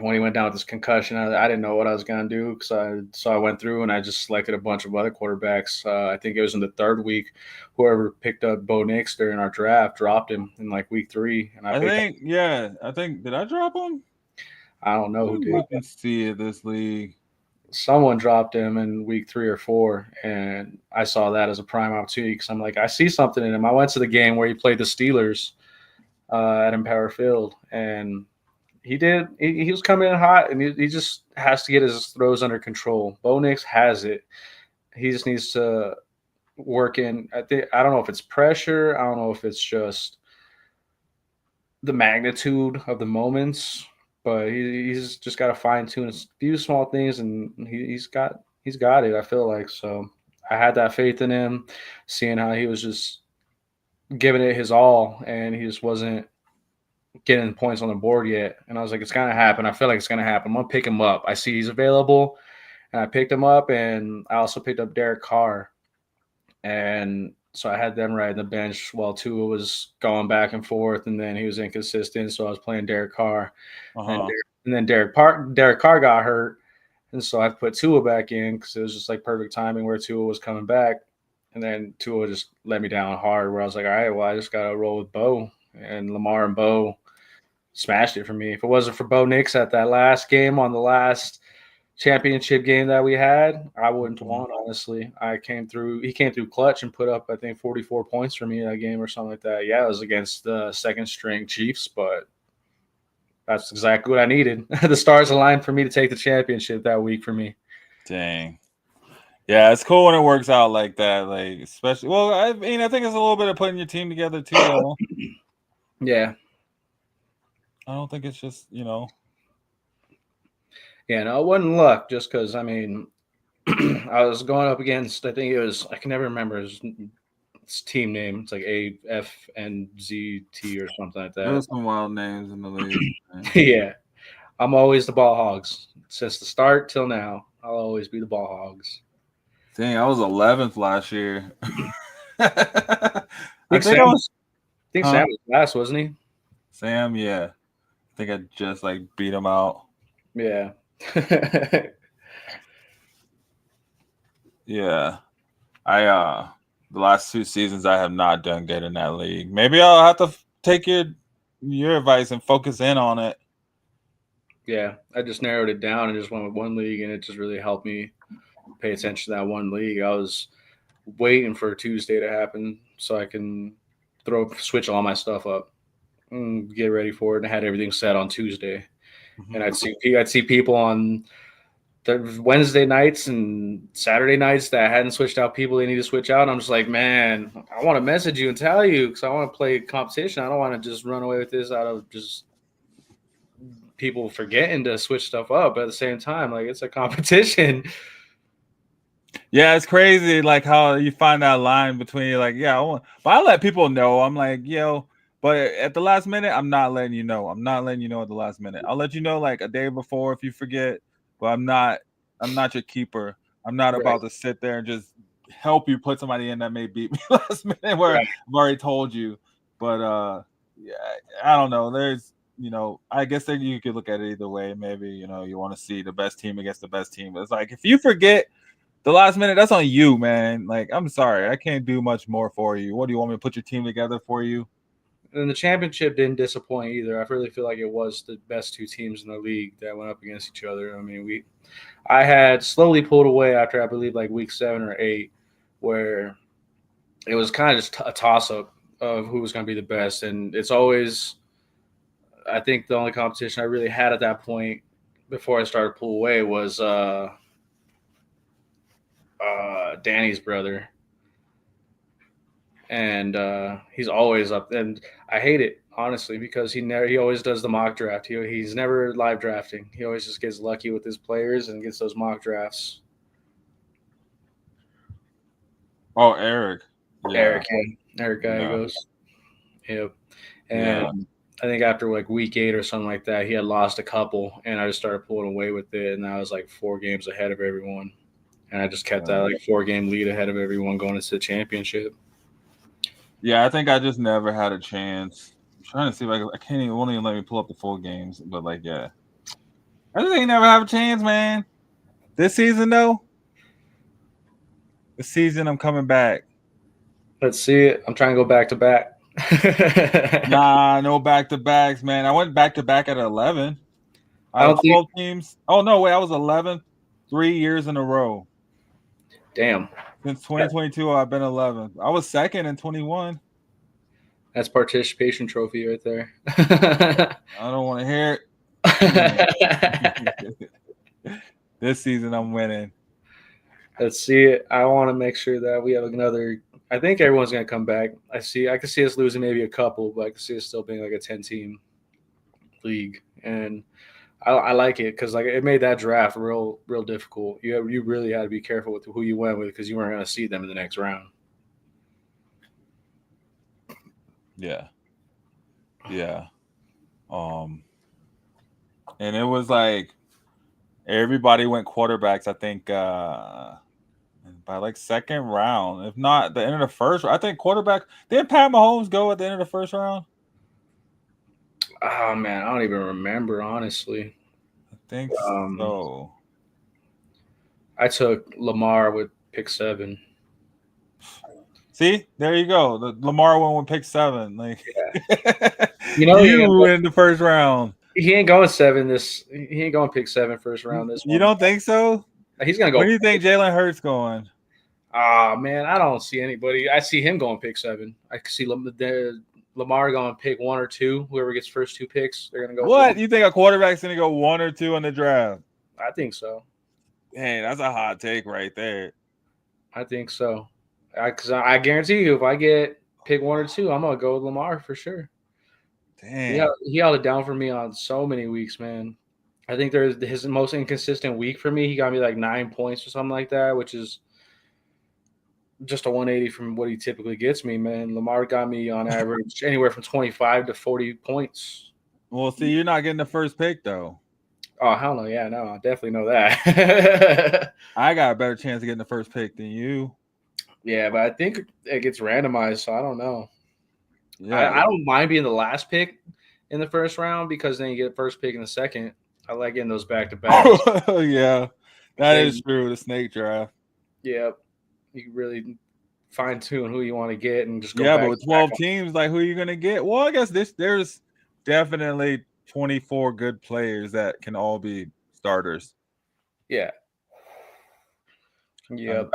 when he went down with this concussion, I didn't know what I was going to do so I went through and I just selected a bunch of other quarterbacks. I think it was in the 3rd week. Whoever picked up Bo Nix during our draft dropped him in like week 3. And I think did I drop him? I don't know who did. You can see this league. Someone dropped him in week 3 or 4, and I saw that as a prime opportunity because I'm like, I see something in him. I went to the game where he played the Steelers at Empower Field, and he was coming in hot, and he just has to get his throws under control. Bo Nix has it. He just needs to work in. I don't know if it's pressure. I don't know if it's just the magnitude of the moments, but he's just got to fine tune a few small things, and he's got it. I feel like so. I had that faith in him, seeing how he was just giving it his all, and he just wasn't getting points on the board yet. And I was like, it's going to happen. I feel like it's going to happen. I'm going to pick him up. I see he's available, And I picked him up, and I also picked up Derek Carr. And so I had them riding the bench while Tua was going back and forth, and then he was inconsistent. So I was playing Derek Carr, Uh-huh. and then Derek Carr got hurt, and so I put Tua back in because it was just like perfect timing where Tua was coming back, and then Tua just let me down hard. Where I was like, all right, well I just gotta roll with Bo, and Lamar and Bo smashed it for me. If it wasn't for Bo Nix at that last game on the last championship game that we had, I wouldn't have won, honestly. He came through clutch and put up, I think, 44 points for me in that game or something like that. Yeah, it was against the second string Chiefs, but that's exactly what I needed. The stars aligned for me to take the championship that week for me. Dang. Yeah, it's cool when it works out like that. Like, especially, well, I mean, I think it's a little bit of putting your team together too, though. Yeah. I don't think it's just, Yeah, no, it wasn't luck just because, I mean, I was going up against, I think it was, I can never remember his team name. It's like AFNZT or something like that. There's some wild names in the league. Yeah. I'm always the ball hogs. Since the start till now, I'll always be the ball hogs. Dang, I was 11th last year. I think Sam I was. Sam was last, wasn't he? Sam, yeah. I think I just like beat him out. Yeah. Yeah. The last 2 seasons I have not done good in that league. Maybe I'll have to take your advice and focus in on it. Yeah, I just narrowed it down and just went with one league, and it just really helped me pay attention to that one league. I was waiting for Tuesday to happen so I can switch all my stuff up and get ready for it. And I had everything set on Tuesday, and I'd see people on the Wednesday nights and Saturday nights that hadn't switched out people they need to switch out. And I'm just like, man, I want to message you and tell you because I want to play competition. I don't want to just run away with this out of just people forgetting to switch stuff up. But at the same time, like, it's a competition. Yeah, it's crazy, like how you find that line between like, but I let people know. I'm like, but at the last minute, I'm not letting you know. I'm not letting you know at the last minute. I'll let you know like a day before if you forget, but I'm not your keeper. I'm not about to sit there and just help you put somebody in that may beat me last minute where I've already told you. But yeah, I don't know. There's I guess that you could look at it either way. Maybe, you want to see the best team against the best team. But it's like if you forget the last minute, that's on you, man. Like, I'm sorry. I can't do much more for you. What do you want me to put your team together for you? And the championship didn't disappoint either. I really feel like it was the best 2 teams in the league that went up against each other. I mean, I had slowly pulled away after, I believe, like week 7 or 8, where it was kind of just a toss-up of who was going to be the best. And it's always, I think the only competition I really had at that point before I started to pull away was Danny's brother. And he's always up. And I hate it, honestly, because he always does the mock draft. He's never live drafting. He always just gets lucky with his players and gets those mock drafts. Oh, Eric. Yeah. Eric Gallegos. Yep. And I think after like week 8 or something like that, he had lost a couple, and I just started pulling away with it, and I was like 4 games ahead of everyone. And I just kept that like 4-game lead ahead of everyone going into the championship. Yeah, I think I just never had a chance. I'm trying to see if I won't even let me pull up the full games, but like, yeah. I just ain't never have a chance, man. This season, though, I'm coming back. Let's see it. I'm trying to go back to back. Nah, no back-to-backs, man. I went back-to-back at 11. Out of 12 teams. Oh, no, wait, I was 11th 3 years in a row. Damn. Since 2022, I've been 11th. I was 2nd in 21. That's participation trophy right there. I don't want to hear it. This season, I'm winning. Let's see it. I want to make sure that we have another. I think everyone's going to come back. I can see us losing maybe a couple, but I can see us still being like a 10-team league. And I like it because like it made that draft real difficult. You really had to be careful with who you went with because you weren't going to see them in the next round. Yeah. And it was like Everybody went quarterbacks, I think, by like second round. If not the end of the first, I think quarterback. Didn't Pat Mahomes go at the end of the first round? Oh man, I don't even remember honestly. I think so. I took Lamar with pick 7. See, there you go. The Lamar one with pick 7. Like, Yeah. you in the first round. He ain't going 7 this. He ain't going pick 7 first round this one. You don't think so? He's gonna go. Where do you think Jalen Hurts going? Ah man, I don't see anybody. I see him going pick 7. I see Lamar going pick 1 or 2. Whoever gets first 2 picks, they're gonna go. What? You think a quarterback's gonna go 1 or 2 in the draft? I think so. Hey, that's a hot take right there. I think so. Because I guarantee you, if I get pick 1 or 2, I'm gonna go with Lamar for sure. Damn. Yeah, he held it down for me on so many weeks, man. I think there's his most inconsistent week for me. He got me like 9 points or something like that, which is just a 180 from what he typically gets me, man. Lamar got me on average anywhere from 25 to 40 points. Well, see, you're not getting the first pick though. Oh hell no, yeah, no, I definitely know that. I got a better chance of getting the first pick than you. Yeah, but I think it gets randomized, so I don't know. Yeah, I don't mind being the last pick in the first round because then you get first pick in the second. I like getting those back to back. Yeah, that is true. The snake draft. Yeah, you can really fine tune who you want to get and just go. Yeah, but with 12 teams, like who are you gonna get? Well, I guess there's definitely 24 good players that can all be starters. Yeah. Yep.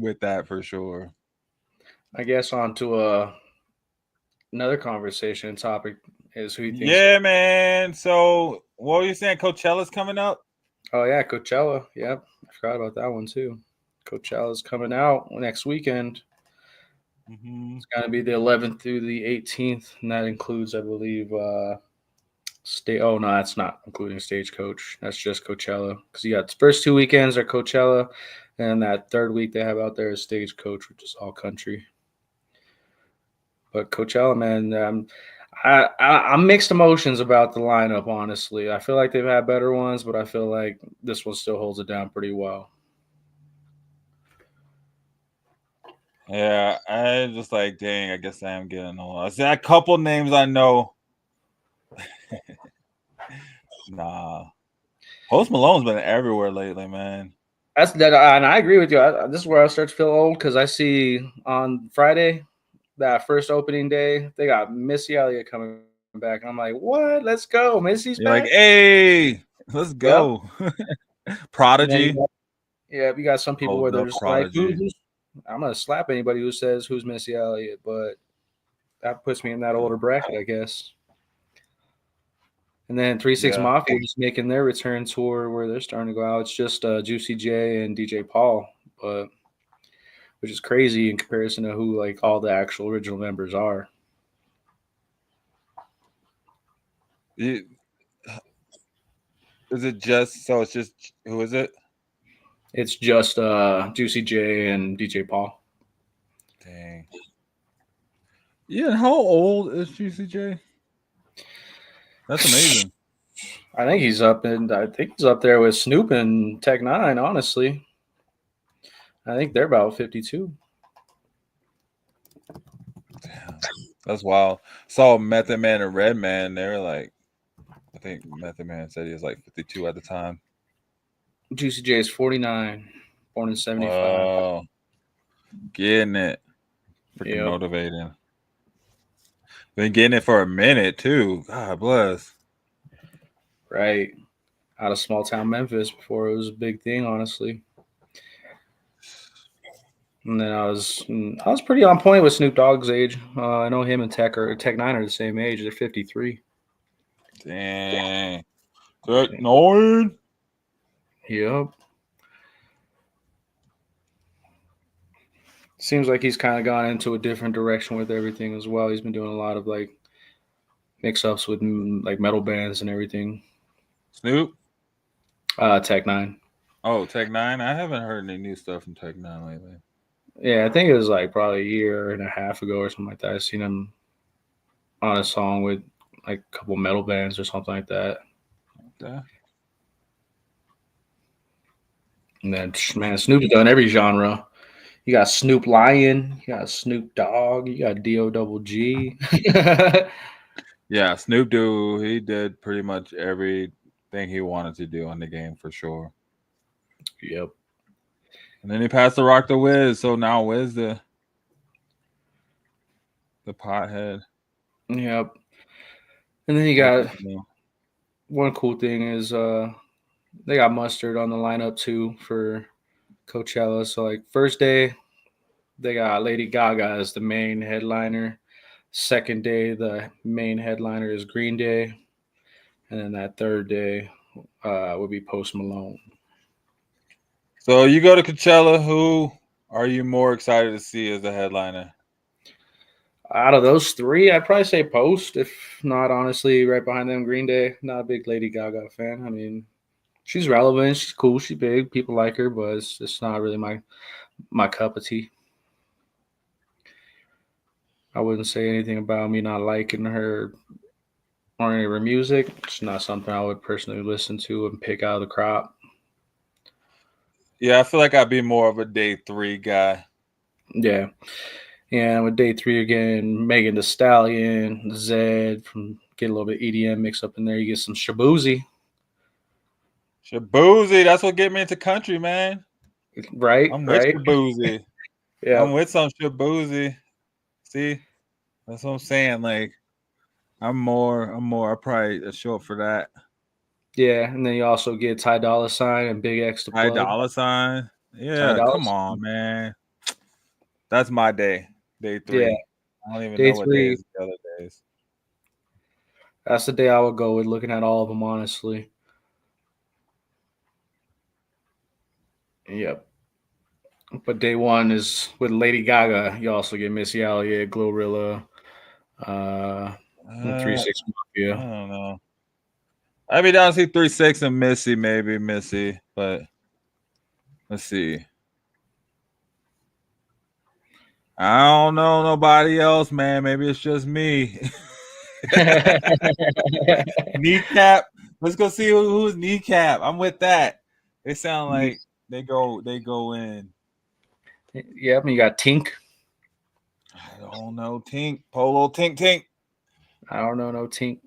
With that for sure. I guess on to another conversation topic is who you think. Yeah, man. So what were you saying? Coachella's coming up? Oh yeah, Coachella. Yep. I forgot about that one too. Coachella's coming out next weekend. Mm-hmm. It's gonna be the 11th through the 18th, and that includes, I believe, Oh no, that's not including Stagecoach. That's just Coachella. Because you got the first 2 weekends are Coachella, and that third week they have out there is Stagecoach, which is all country. But Coachella, man, I'm mixed emotions about the lineup, honestly. I feel like they've had better ones, but I feel like this one still holds it down pretty well. Yeah, I just like, dang, I guess I am getting old. I see a couple names I know. Nah. Post Malone's been everywhere lately, man. That's that, and I agree with you. This is where I start to feel old because I see on Friday, that first opening day, they got Missy Elliott coming back. And I'm like, what? Let's go. Missy's You're back. Like, hey, let's go. Yep. Prodigy. We got some people where they're just Prodigy. Like, I'm going to slap anybody who says who's Missy Elliott, but that puts me in that older bracket, I guess. And then 3-6 Mafia just making their return tour where they're starting to go out. It's just Juicy J and DJ Paul, but which is crazy in comparison to who like all the actual original members are. Is it just so? It's just who is it? It's just Juicy J and DJ Paul. Dang. Yeah, how old is Juicy J? That's amazing. I think he's up there with Snoop and Tech 9, honestly. I think they're about 52. Damn, that's wild. Saw Method Man and Redman. They were like, I think Method Man said he was like 52 at the time. Juicy J is 49, born in 75. Wow. Getting it. Freaking motivating. Been getting it for a minute, too. God bless. Right. Out of small town Memphis before it was a big thing, honestly. And then I was pretty on point with Snoop Dogg's age. I know him and Tech 9 are the same age. They're 53. Dang. Tech 9? Yep. Seems like he's kind of gone into a different direction with everything as well. He's been doing a lot of like mix-ups with like metal bands and everything. Snoop? Tech 9. Oh, Tech 9? I haven't heard any new stuff from Tech 9 lately. Yeah, I think it was like probably a year and a half ago or something like that. I seen him on a song with like a couple metal bands or something like that. Okay. And then, man, Snoop's done every genre. You got Snoop Lion, you got Snoop Dogg, you got D-O double G. Yeah, Snoop Dogg, he did pretty much everything he wanted to do in the game for sure. Yep. And then he passed the rock to Wiz, so now Wiz the pothead. Yep. And then you got one cool thing is they got Mustard on the lineup too for Coachella. So like first day, they got Lady Gaga as the main headliner. Second day, the main headliner is Green Day, and then that third day would be Post Malone. So you go to Coachella, who are you more excited to see as a headliner? Out of those three, I'd probably say Post. If not, honestly, right behind them, Green Day. Not a big Lady Gaga fan. I mean, she's relevant. She's cool. She's big. People like her, but it's just not really my cup of tea. I wouldn't say anything about me not liking her or any of her music. It's not something I would personally listen to and pick out of the crop. Yeah, I feel like I'd be more of a day 3 guy. Yeah. And with day 3 again, Megan Thee Stallion, Zed, from get a little bit EDM mixed up in there. You get some Shabuzi. Shabuzi, that's what get me into country, man. Right, I'm with right. Shabuzi. Yeah. I'm with some Shabuzi. See, that's what I'm saying. Like, I'm probably show up for that. Yeah, and then you also get Ty Dolla Sign and Big X to High plug. dollar sign. Ty Yeah, Dolla come on, man. That's my day. Day 3. Yeah. I don't even Day know what day 3, is the other days. that's the day I would go with, looking at all of them, honestly. Yep. But day 1 is with Lady Gaga. You also get Missy Elliott, Glorilla, and 3-6 I Mafia. don't know. I'd be down to see 3-6 and Missy, but let's see. I don't know nobody else, man. Maybe it's just me. Kneecap. Let's go see who's Kneecap. I'm with that. They sound like they go in. Yep, and you got Tink. I don't know. Tink. Polo Tink. I don't know no Tink.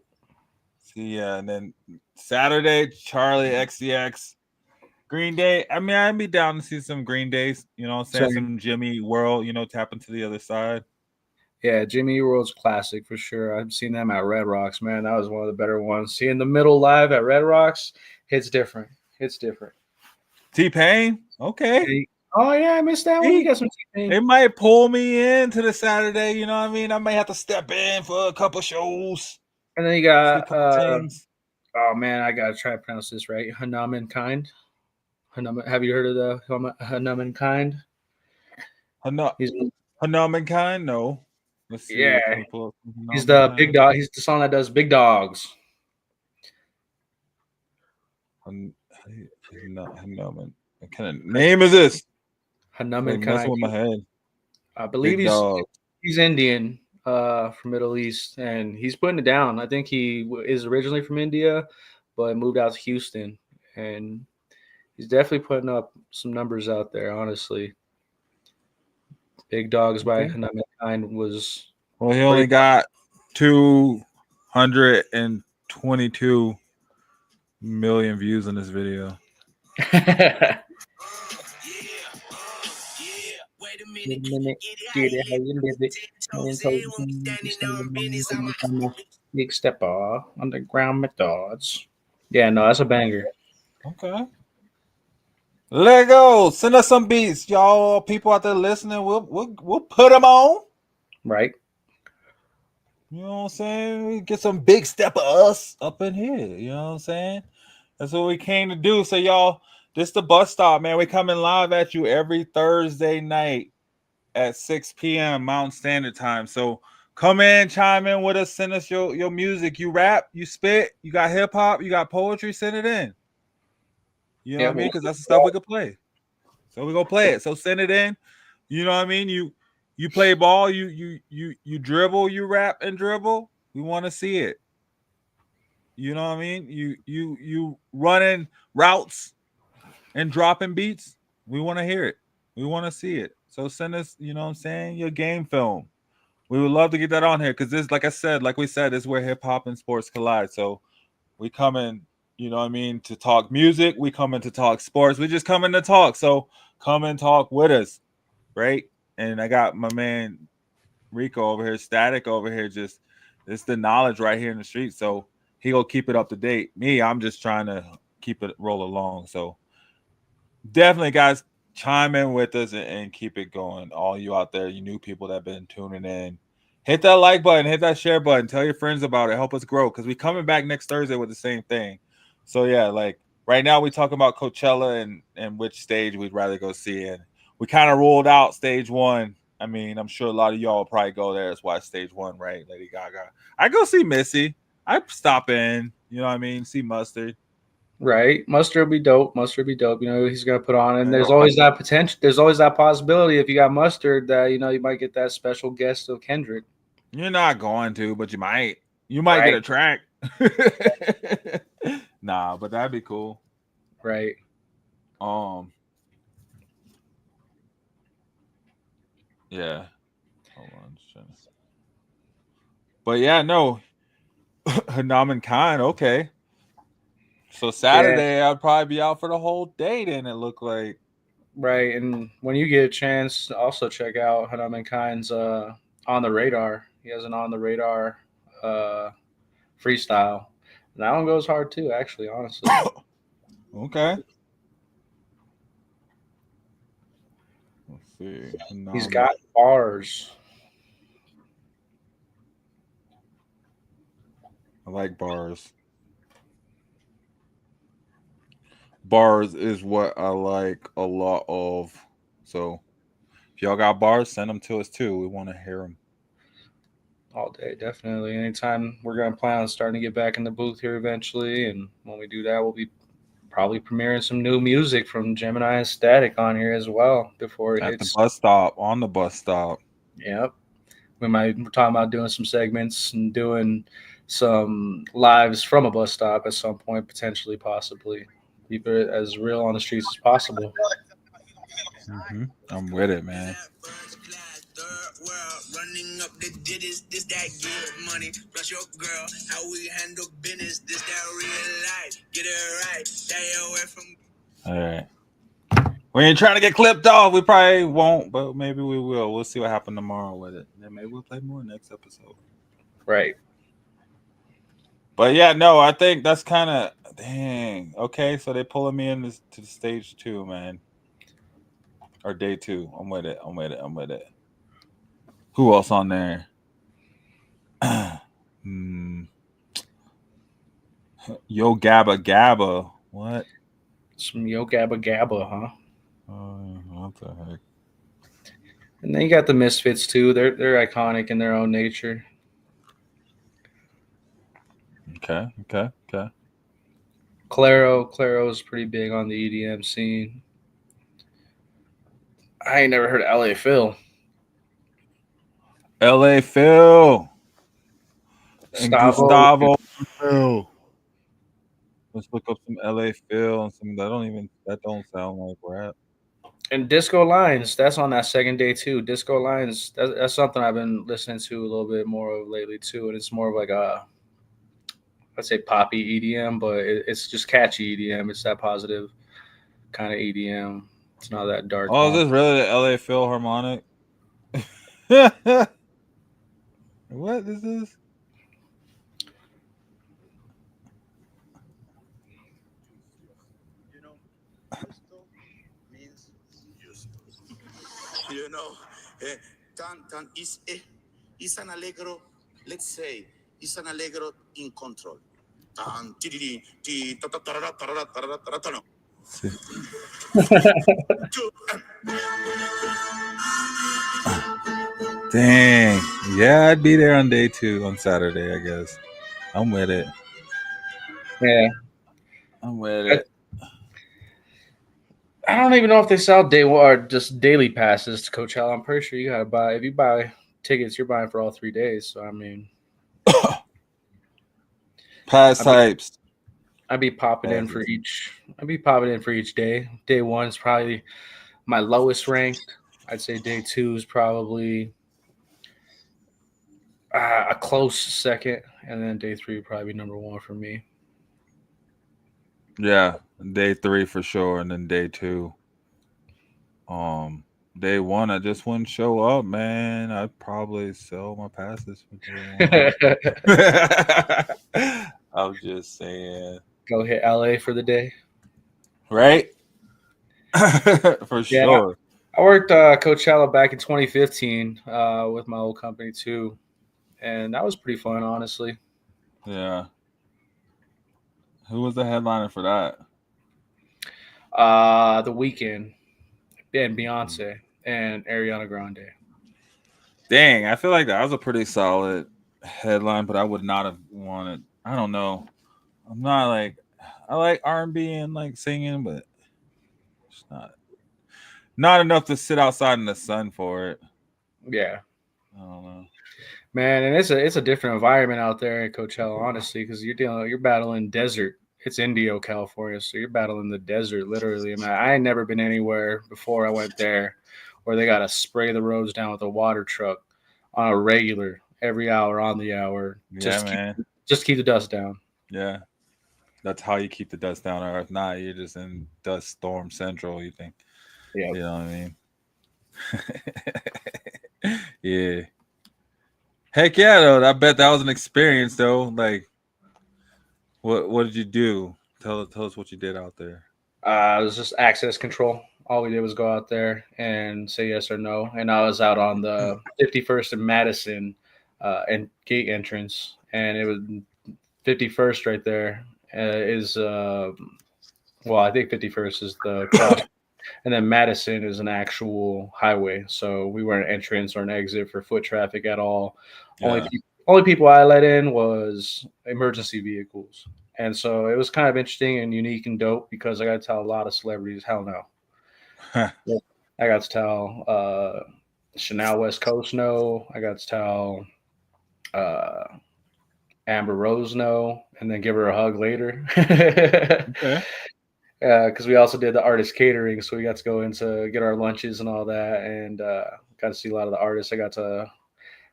See, yeah, and then Saturday, Charlie XCX. Green Day. I mean, I'd be down to see some Green Days, you know what I'm saying? Same. Some Jimmy World, tap into the other side. Yeah, Jimmy Eat World's classic for sure. I've seen them at Red Rocks, man. That was one of the better ones. Seeing the middle live at Red Rocks, hits different. It's different. T-Pain. Okay. Oh yeah, I missed that one. You got some T-Pain. They might pull me into the Saturday, you know what I mean? I might have to step in for a couple shows. And then you got teams. oh man, I gotta try to pronounce this right. Hanaman Kind. Have you heard of the Hanaman Kind? Hanaman Kind? No. Let's see. Yeah. He's the big dog. He's the song that does Big Dogs. Hanaman. What kind of name is this? Hanaman Kind. With my head. I believe he's Indian, from Middle East, and he's putting it down. I think he is originally from India, but moved out to Houston, and he's definitely putting up some numbers out there. Honestly, Big Dogs by Hanaman Kind was. Well, he only got 222 million views in this video. Wait a minute, get it how you live it. Big stepper, underground methods. Yeah, no, that's a banger. Okay. Lego, send us some beats, y'all. People out there listening, we'll put them on. Right. You know what I'm saying? We get some big step of us up in here. You know what I'm saying? That's what we came to do. So y'all, this the bus stop, man. We coming live at you every Thursday night at 6 p.m. Mountain Standard Time. So come in, chime in with us, send us your music. You rap, you spit, you got hip hop, you got poetry, send it in. You know what I mean? Because that's the stuff we could play. So we're gonna play it. So send it in. You know what I mean? You play ball, you dribble, you rap and dribble. We want to see it. You know what I mean? You running routes. and dropping beats, we want to hear it. We want to see it. So send us, you know what I'm saying, your game film. We would love to get that on here because this, like I said, like we said, is where hip hop and sports collide. So we come in, you know what I mean, to talk music. We come in to talk sports. We just come in to talk. So come and talk with us, right? And I got my man Rico over here, Statik over here, just it's the knowledge right here in the street. So he gonna keep it up to date. Me, I'm just trying to keep it roll along. So definitely, guys, chime in with us and keep it going. All you out there, you new people that have been tuning in, hit that like button, hit that share button, tell your friends about it, help us grow because we coming back next Thursday with the same thing. So yeah, like right now we talking about Coachella and which stage we'd rather go see, and we kind of ruled out stage one. I mean, I'm sure a lot of y'all will probably go there. That's why stage one, right? Lady Gaga. I go see Missy. I stop in. You know what I mean? See Mustard. Right. Mustard will be dope. Mustard will be dope. You know, he's gonna put on, and Right. there's always that potential. There's always that possibility if you got Mustard that you might get that special guest of Kendrick. You're not going to, but you might. You might get Right. a track. Nah, but that'd be cool. Right. Yeah. Hold on. But yeah, no. Hanam Khan, okay. So Saturday I'd probably be out for the whole day then it looked like. Right. And when you get a chance, also check out Hanam Kind's On the Radar. He has an On the Radar freestyle. And that one goes hard too, actually, honestly. Okay. Let's see. He's got bars. I like bars. Bars is what I like a lot of. So if y'all got bars, send them to us too. We want to hear them. All day, definitely. Anytime we're going to plan on starting to get back in the booth here eventually. And when we do that, we'll be probably premiering some new music from Gemini and Statik on here as well before it hits the bus stop, on the bus stop. Yep. We're talking about doing some segments and doing some lives from a bus stop at some point, potentially, possibly. Keep it as real on the streets as possible. Mm-hmm. I'm with it, man. Running up the digits, this that get money. Plus your girl, how we handle business, this that real life. Get it right, stay away from. All right. We ain't trying to get clipped off. We probably won't, but maybe we will. We'll see what happens tomorrow with it. Then maybe we'll play more next episode. Right. But yeah, no, I think that's kind of dang. Okay, so they pulling me in to the stage 2, man, or day 2. I'm with it. I'm with it. I'm with it. Who else on there? Yo Gabba Gabba. What? Some Yo Gabba Gabba, huh? What the heck? And then you got the Misfits too. They're iconic in their own nature. Okay. Claro is pretty big on the EDM scene. I ain't never heard of LA Phil. LA Phil. And Gustavo Phil. Let's look up some LA Phil and some that don't sound like rap. And Disco Lines, that's on that second day too. Disco Lines, that's something I've been listening to a little bit more of lately too. And it's more of like I'd say poppy EDM, but it's just catchy EDM. It's that positive kind of EDM. It's not that dark. Oh, is this really the LA Phil harmonic? What is this? Tan is an allegro, let's say, is an allegro in control. Dang. Yeah, I'd be there on day 2 on Saturday, I guess. I'm with it. Yeah. I'm with it. I don't even know if they sell day one or just daily passes to Coachella. I'm pretty sure you gotta buy. If you buy tickets, you're buying for all 3 days. So I mean, Pass types. I'd be popping in for each. I'd be popping in for each day. Day one is probably my lowest ranked. I'd say day two is probably a close second, and then day three would probably be number one for me. Yeah, day 3 for sure, and then day 2. Day 1 I just wouldn't show up, man. I'd probably sell my passes for day 1. I'm just saying. Go hit LA for the day. Right? For Yeah, sure. I worked Coachella back in 2015 with my old company too, and that was pretty fun, honestly. Yeah. Who was the headliner for that? The Weeknd and Beyonce and Ariana Grande. Dang, I feel like that was a pretty solid headline, but I would not have wanted. I don't know. I'm not like I like R&B and like singing, but it's not enough to sit outside in the sun for it. Yeah, I don't know. man, and it's a different environment out there in Coachella, honestly, because you're battling desert. It's Indio, California, so you're battling the desert literally. I mean, I ain't never been anywhere before I went there where they got to spray the roads down with a water truck on a regular every hour on the hour. Yeah, man. Just keep the dust down. Yeah. That's how you keep the dust down, or if not, you're just in dust storm central, you think. Yeah. You know what I mean? Yeah. Heck yeah, though. I bet that was an experience, though. Like, what did you do? Tell us what you did out there. It was just access control. All we did was go out there and say yes or no. And I was out on the 51st and Madison and gate entrance, and it was 51st right there is well, I think 51st is the cross, and then Madison is an actual highway. So we weren't an entrance or an exit for foot traffic at all. Yeah. Only people I let in was emergency vehicles. And so it was kind of interesting and unique and dope because I got to tell a lot of celebrities, hell no. I got to tell Chanel West Coast no. I got to tell Amber Rose no, and then give her a hug later. Okay. Because we also did the artist catering, so we got to go in to get our lunches and all that, and got to see a lot of the artists. I got to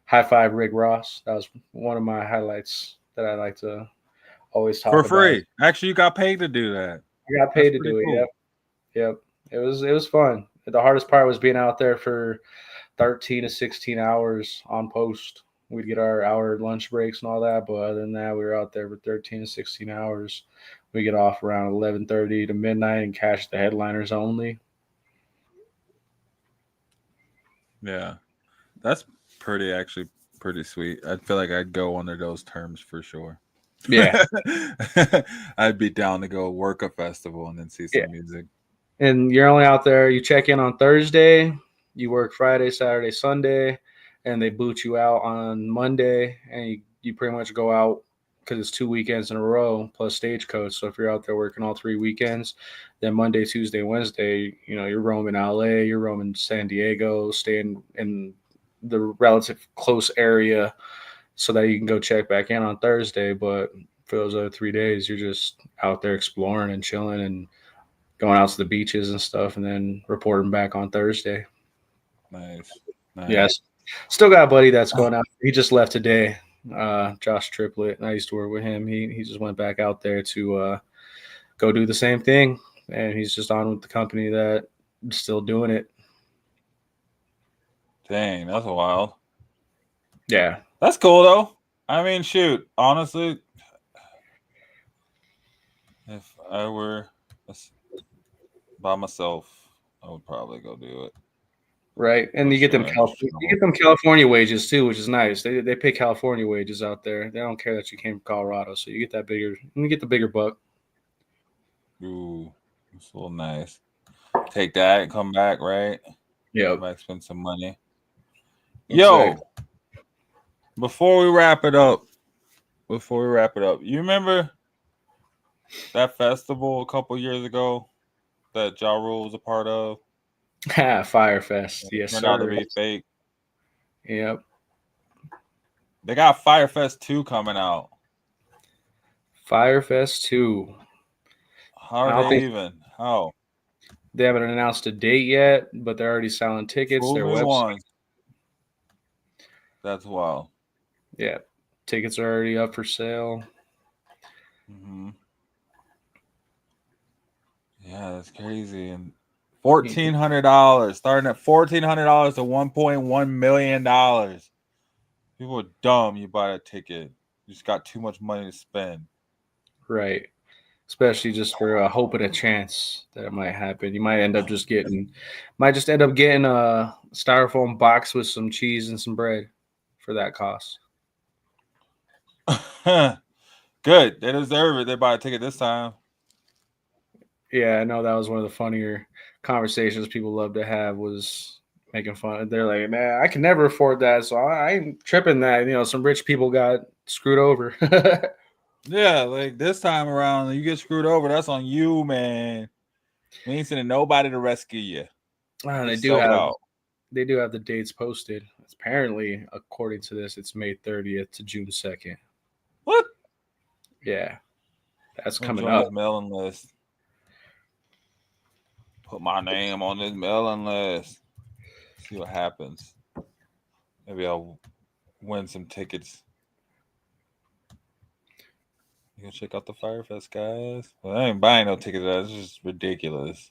high five Rick Ross. That was one of my highlights that I like to always talk For about. free. Actually, you got paid to do that. I got paid to do it. Cool. Yep. It was fun. The hardest part was being out there for 13 to 16 hours on post. We'd get our hour lunch breaks and all that, but other than that, we were out there for 13 to 16 hours. We get off around 11:30 to midnight and catch the headliners only. Yeah, that's actually pretty sweet. I feel like I'd go under those terms for sure. Yeah. I'd be down to go work a festival and then see some music. And you're only out there, you check in on Thursday, you work Friday, Saturday, Sunday, and they boot you out on Monday, and you pretty much go out because it's 2 weekends in a row plus Stagecoach. So if you're out there working all 3 weekends, then Monday, Tuesday, Wednesday, you're roaming LA, you're roaming San Diego, staying in the relative close area so that you can go check back in on Thursday. But for those other 3 days, you're just out there exploring and chilling and going out to the beaches and stuff, and then reporting back on Thursday. Nice. Yes. Still got a buddy that's going out. He just left today. Josh Triplett. I used to work with him. He just went back out there to go do the same thing, and he's just on with the company that is still doing it. Dang, that's wild. Yeah, that's cool though. I mean, shoot, honestly, if I were by myself, I would probably go do it. Right, and you get them California wages too, which is nice. They pay California wages out there. They don't care that you came from Colorado, so you get that the bigger buck. Ooh, it's a little nice. Take that and come back, right? Yeah, come back, spend some money. Exactly. Yo, before we wrap it up, you remember that festival a couple years ago that Ja Rule was a part of? Firefest, yes, turned out to be fake. Yep. They got Firefest 2 coming out. Firefest 2. How I are don't they think even? How? they haven't announced a date yet, but they're already selling tickets. Fool Their me website, once. That's wild. yeah, tickets are already up for sale. Mm-hmm. Yeah, that's crazy. And $1,400, starting at $1,400 to $1.1 million. People are dumb. You buy a ticket. You just got too much money to spend. Right. Especially just for a hope and a chance that it might happen. You might just end up getting a styrofoam box with some cheese and some bread for that cost. Good. They deserve it. They buy a ticket this time. Yeah, I know that was one of the funnier conversations people love to have was making fun. They're like, man, I can never afford that, so I ain't tripping that. Some rich people got screwed over. Yeah, like this time around, you get screwed over. That's on you, man. We ain't sending nobody to rescue you. They It's do sold have out. they do have the dates posted. Apparently, according to this, it's May 30th to June 2nd. What? Yeah, that's I'm gonna coming join up. this mailing list. Put my name on this mailing list. See what happens. Maybe I'll win some tickets. You go check out the Firefest, guys. Well, I ain't buying no tickets. That's just ridiculous.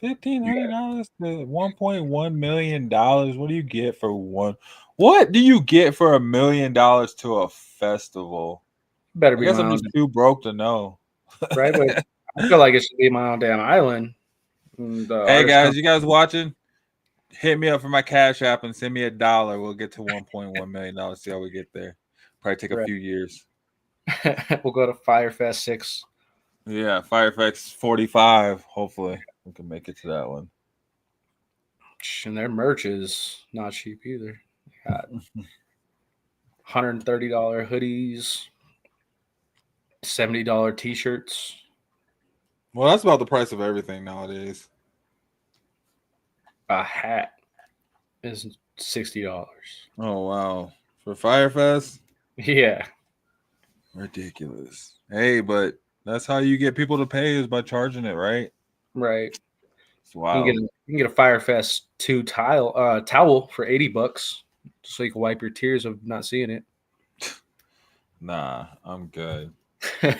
$1,500 to $1.1 million. What do you get for one? What do you get for $1 million to a festival? Better I be guess my I'm own, just too broke to know. right? But I feel like it should be my own damn island. The Hey artist guys, come. you guys watching? Hit me up for my Cash App and send me $1. We'll get to $1.1 million. See how we get there. Probably take a Right. few years. We'll go to Firefest 6. Yeah, Firefox 45. Hopefully, we can make it to that one. And their merch is not cheap either. Got $130 hoodies, $70 t-shirts. Well, that's about the price of everything nowadays. A hat is $60. Oh wow, for Firefest, Yeah, ridiculous. Hey, but that's how you get people to pay is by charging it, right? right. It's wild. You can get a Firefest 2 towel for $80, so you can wipe your tears of not seeing it. Nah, I'm good. I'm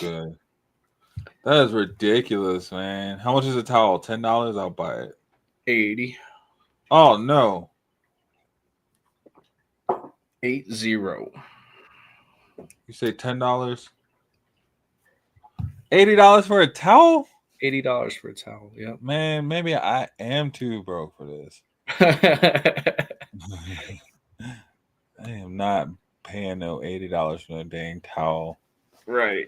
good. That is ridiculous, man. How much is a towel? $10? I'll buy it. 80. Oh no. 80. You say $10? $80 for a towel? $80 for a towel. Yep. Man, maybe I am too broke for this. I am not paying no $80 for a dang towel. Right.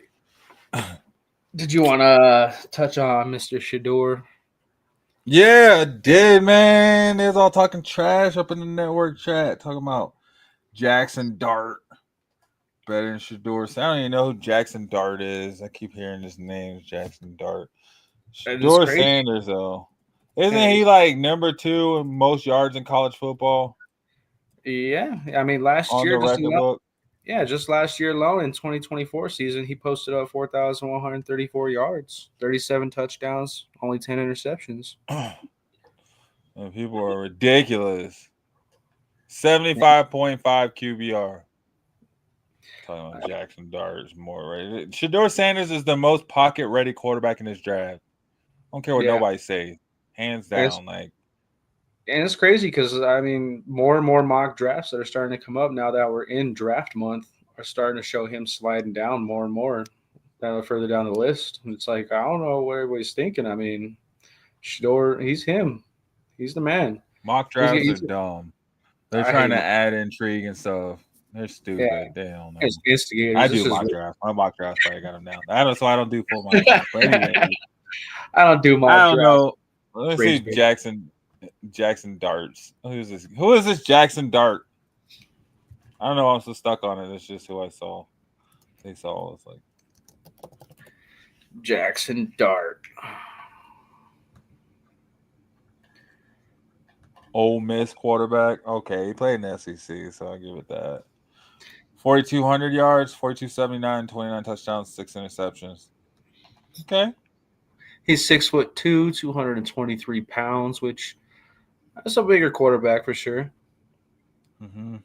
Did you want to touch on Mr. Shador? Yeah, I did, man. They was all talking trash up in the network chat, talking about Jackson Dart better than Shador. So I don't even know who Jackson Dart is. I keep hearing his name, Jackson Dart. It's Shador crazy. Sanders, though. Isn't he like number 2 in most yards in college football Yeah, I mean last on year, the record book? just last year alone in 2024 season, he posted up 4,134 yards, 37 touchdowns, only 10 interceptions. And people are ridiculous. 75.5 QBR. Talking about Jackson Dart is more right. Shador Sanders is the most pocket ready quarterback in this draft. I don't care what Yeah, nobody say. Hands down. and it's crazy because I mean more and more mock drafts that are starting to come up now that we're in draft month are starting to show him sliding down more and more further down the list. And it's like I don't know what everybody's thinking. I mean, Shador, he's him. He's the man. Mock drafts are dumb. They're I trying hate to mock. add intrigue and stuff. They're Yeah, stupid. They don't know. it's instigators. I This do is mock drafts. My mock drafts probably got them down. So I don't do full mock drafts. But anyway, I don't do I mock don't drafts. know. Let's see Rage bait. Jackson Darts. Who is this? Who is this Jackson Dart? I don't know. I'm so stuck on it. It's just who I saw. They saw. It's like Jackson Dart. Ole Miss quarterback. Okay, he played in the SEC, so I'll give it that. 4,200 yards, 4,279, 29 touchdowns, 6 interceptions. Okay. He's 6'2", 223 pounds, which that's a bigger quarterback for sure. Mm-hmm.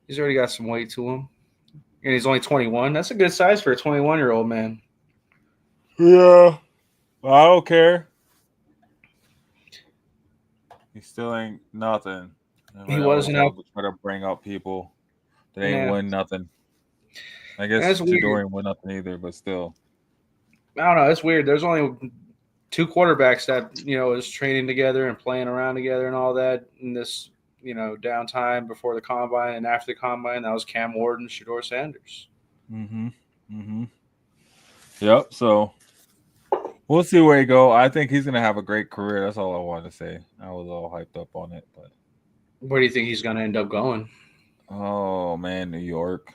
He's already got some weight to him, and he's only 21. That's a good size for a 21-year-old man. Yeah. Well, I don't care. He still ain't nothing. He I always wasn't out. try to bring up people that ain't Yeah, win nothing. I and guess that's weird. Shador ain't win nothing either, but still. I don't know. It's weird. There's only two quarterbacks that is training together and playing around together and all that in this downtime before the combine and after the combine. That was Cam Ward and Shador Sanders. Mm-hmm. Mm-hmm. Yep. So we'll see where he go. I think he's gonna have a great career. That's all I wanted to say. I was all hyped up on it, but Where do you think he's going to end up going? oh man, New York.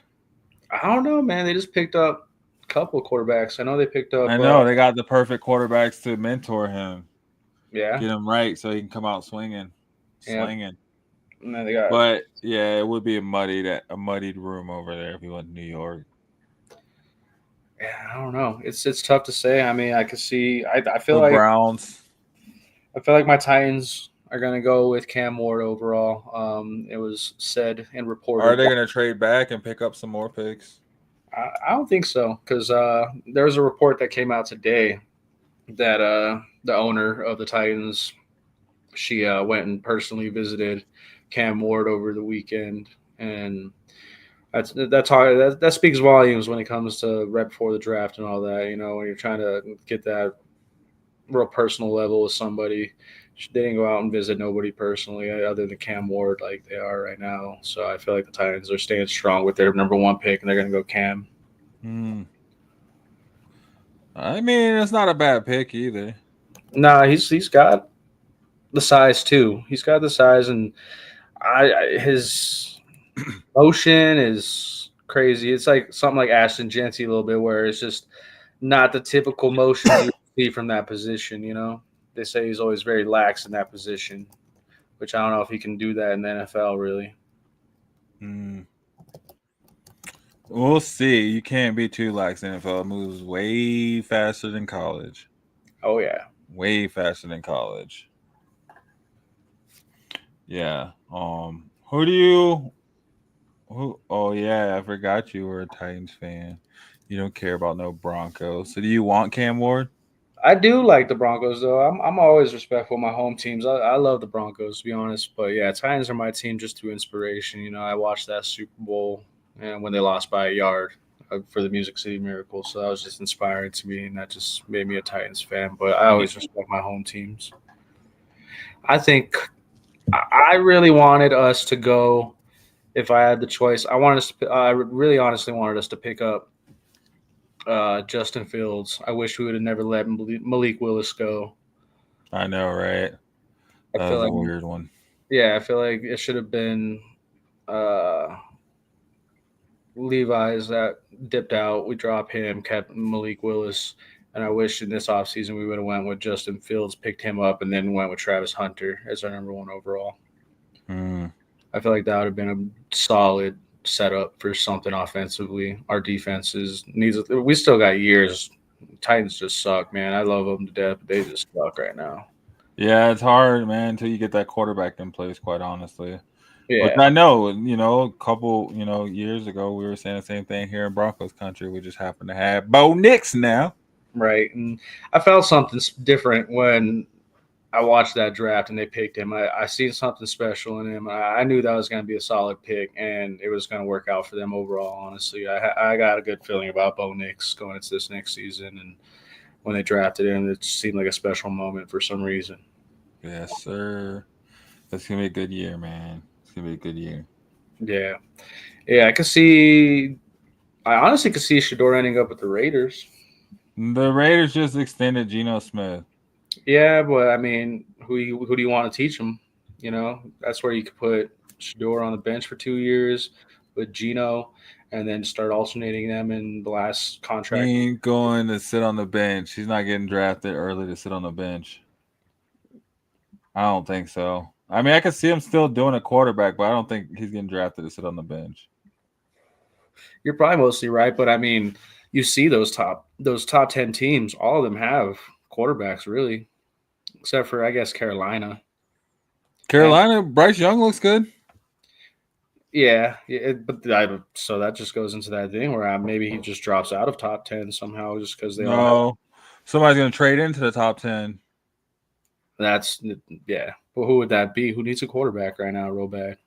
I don't know, man. They just picked up a couple of quarterbacks. I know they picked up. I know they got the perfect quarterbacks to mentor him, Yeah. get him right, so he can come out swinging, slinging. And then they got. But yeah, it would be a muddied room over there if he went to New York. Yeah, I don't know. It's tough to say. I mean, I could see. I feel The like Browns. I feel like my Titans are going to go with Cam Ward overall. It was said and reported. Are they going to trade back and pick up some more picks? I don't think so, because there was a report that came out today that the owner of the Titans, she went and personally visited Cam Ward over the weekend, and that speaks volumes when it comes to right before the draft and all that. When you're trying to get that real personal level with somebody. They didn't go out and visit nobody personally other than Cam Ward like they are right now. So I feel like the Titans are staying strong with their number one pick, and they're going to go Cam. I mean, it's not a bad pick either. Nah, he's got the size too. He's got the size, and his motion is crazy. It's like something like Ashton Genty a little bit, where it's just not the typical motion you see from that position. They say he's always very lax in that position, which I don't know if he can do that in the NFL really. We'll see. You can't be too lax. NFL moves way faster than college. Oh yeah, way faster than college. Yeah. Who do you? Who? Oh yeah, I forgot you were a Titans fan. You don't care about no Broncos. So do you want Cam Ward? I do like the Broncos though. I'm always respectful of my home teams. I love the Broncos to be honest, but yeah, Titans are my team just through inspiration. I watched that Super Bowl and when they lost by a yard for the Music City Miracle, so that was just inspiring to me, and that just made me a Titans fan. But I always respect my home teams. I think I really wanted us to go. If I had the choice, I really honestly wanted us to pick up Justin Fields. I wish we would have never let Malik Willis go. I know, right? That was a weird one. Yeah, I feel like it should have been Levi's that dipped out. We dropped him, kept Malik Willis, and I wish in this offseason we would have went with Justin Fields, picked him up, and then went with Travis Hunter as our number one overall. I feel like that would have been a solid setup for something offensively. Our defense needs. We still got years. Titans just suck, man. I love them to death, but they just suck right now. Yeah, it's hard, man, until you get that quarterback in place, quite honestly. Yeah. But I know, a couple, years ago, we were saying the same thing here in Broncos country. We just happen to have Bo Nix now. Right. And I felt something different when I watched that draft and they picked him. I seen something special in him. I knew that was going to be a solid pick, and it was going to work out for them overall, honestly. I got a good feeling about Bo Nix going into this next season, and when they drafted him, it seemed like a special moment for some reason. Yes, sir. That's going to be a good year, man. It's going to be a good year. Yeah. Yeah, I honestly could see Shador ending up with the Raiders. The Raiders just extended Geno Smith. Yeah, but I mean, who do you want to teach him? That's where you could put Shador on the bench for 2 years with Geno, and then start alternating them in the last contract. He ain't going to sit on the bench. He's not getting drafted early to sit on the bench. I don't think so. I mean, I could see him still doing a quarterback, but I don't think he's getting drafted to sit on the bench. You're probably mostly right, but I mean, you see those top 10 teams, all of them have quarterbacks really, except for I guess Carolina. Carolina, Bryce Young looks good. So that just goes into that thing where maybe he just drops out of top 10 somehow just because they all have. No, somebody's gonna trade into the top 10. That's yeah. But who would that be? Who needs a quarterback right now, real bad?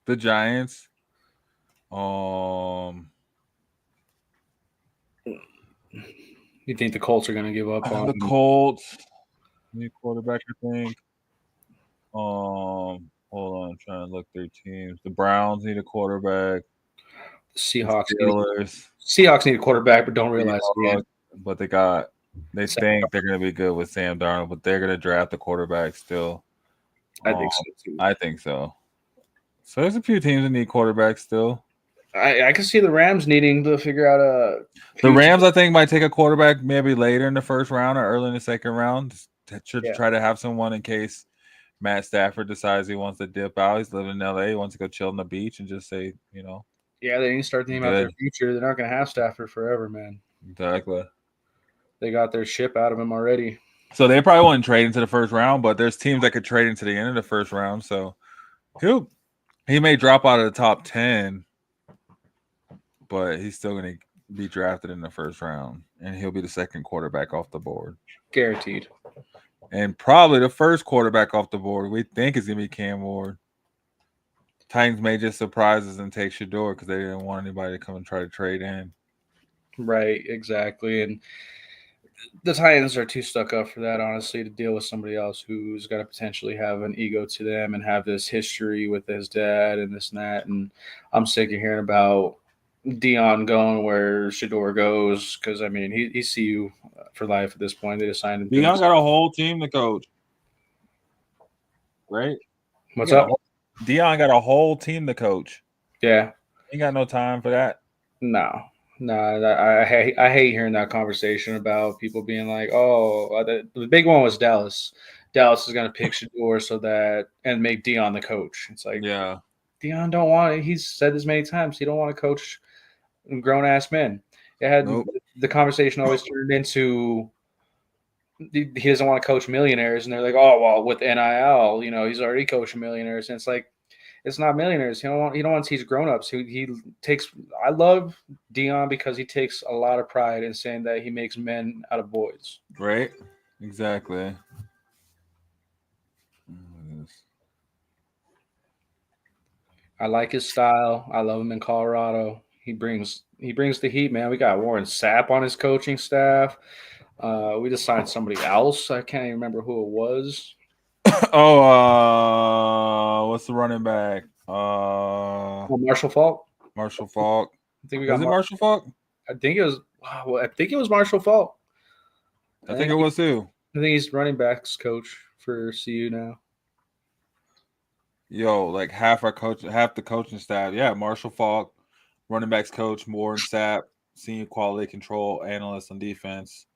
The Giants. You think the Colts are going to give up on The Colts need quarterback, I think. Hold on, I'm trying to look their teams. The Browns need a quarterback. the Seahawks? Steelers Need a quarterback, but don't realize it yet. But they think they're going to be good with Sam Darnold, but they're going to draft the quarterback still. I think so too. I think so. So there's a few teams that need quarterbacks still. I can see the Rams needing to figure out The Rams, I think, might take a quarterback maybe later in the first round or early in the second round to try to have someone in case Matt Stafford decides he wants to dip out. He's living in LA, he wants to go chill on the beach and just say, Yeah, they need to start thinking about their future. They're not going to have Stafford forever, man. Exactly. They got their ship out of him already. So they probably wouldn't trade into the first round, but there's teams that could trade into the end of the first round. So he may drop out of the top 10, but he's still going to be drafted in the first round, and he'll be the second quarterback off the board. Guaranteed. And probably the first quarterback off the board we think is going to be Cam Ward. Titans may just surprise us and take Shador because they didn't want anybody to come and try to trade in. Right, exactly. And the Titans are too stuck up for that, honestly, to deal with somebody else who's going to potentially have an ego to them and have this history with his dad and this and that. And I'm sick of hearing about Dion going where Shador goes because, I mean, he's CU for life at this point. They just signed him. Dion got a whole team to coach. Right? What's up? Dion got a whole team to coach. Yeah. Ain't got no time for that. No, I hate hearing that conversation about people being like, "Oh, the big one was Dallas. Dallas is going to pick Shador and make Dion the coach." It's like, yeah, Dion don't want it. He's said this many times. He don't want to coach grown ass men. The conversation always turned into he doesn't want to coach millionaires, and they're like, "Oh, well, with NIL, he's already coaching millionaires." And it's like, it's not millionaires. He don't want to teach grown-ups. I love Dion because he takes a lot of pride in saying that he makes men out of boys. Right? Exactly. I like his style. I love him in Colorado. He brings the heat, man. We got Warren Sapp on his coaching staff. We just signed somebody else. I can't even remember who it was. What's the running back? Marshall Faulk. Marshall Faulk. I think we got Marshall Faulk? I think it was. Well, I think it was Marshall Faulk. I think it was too. I think he's running backs coach for CU now. Yo, like half the coaching staff. Yeah, Marshall Faulk, running backs coach, Warren Sapp, senior quality control analyst on defense,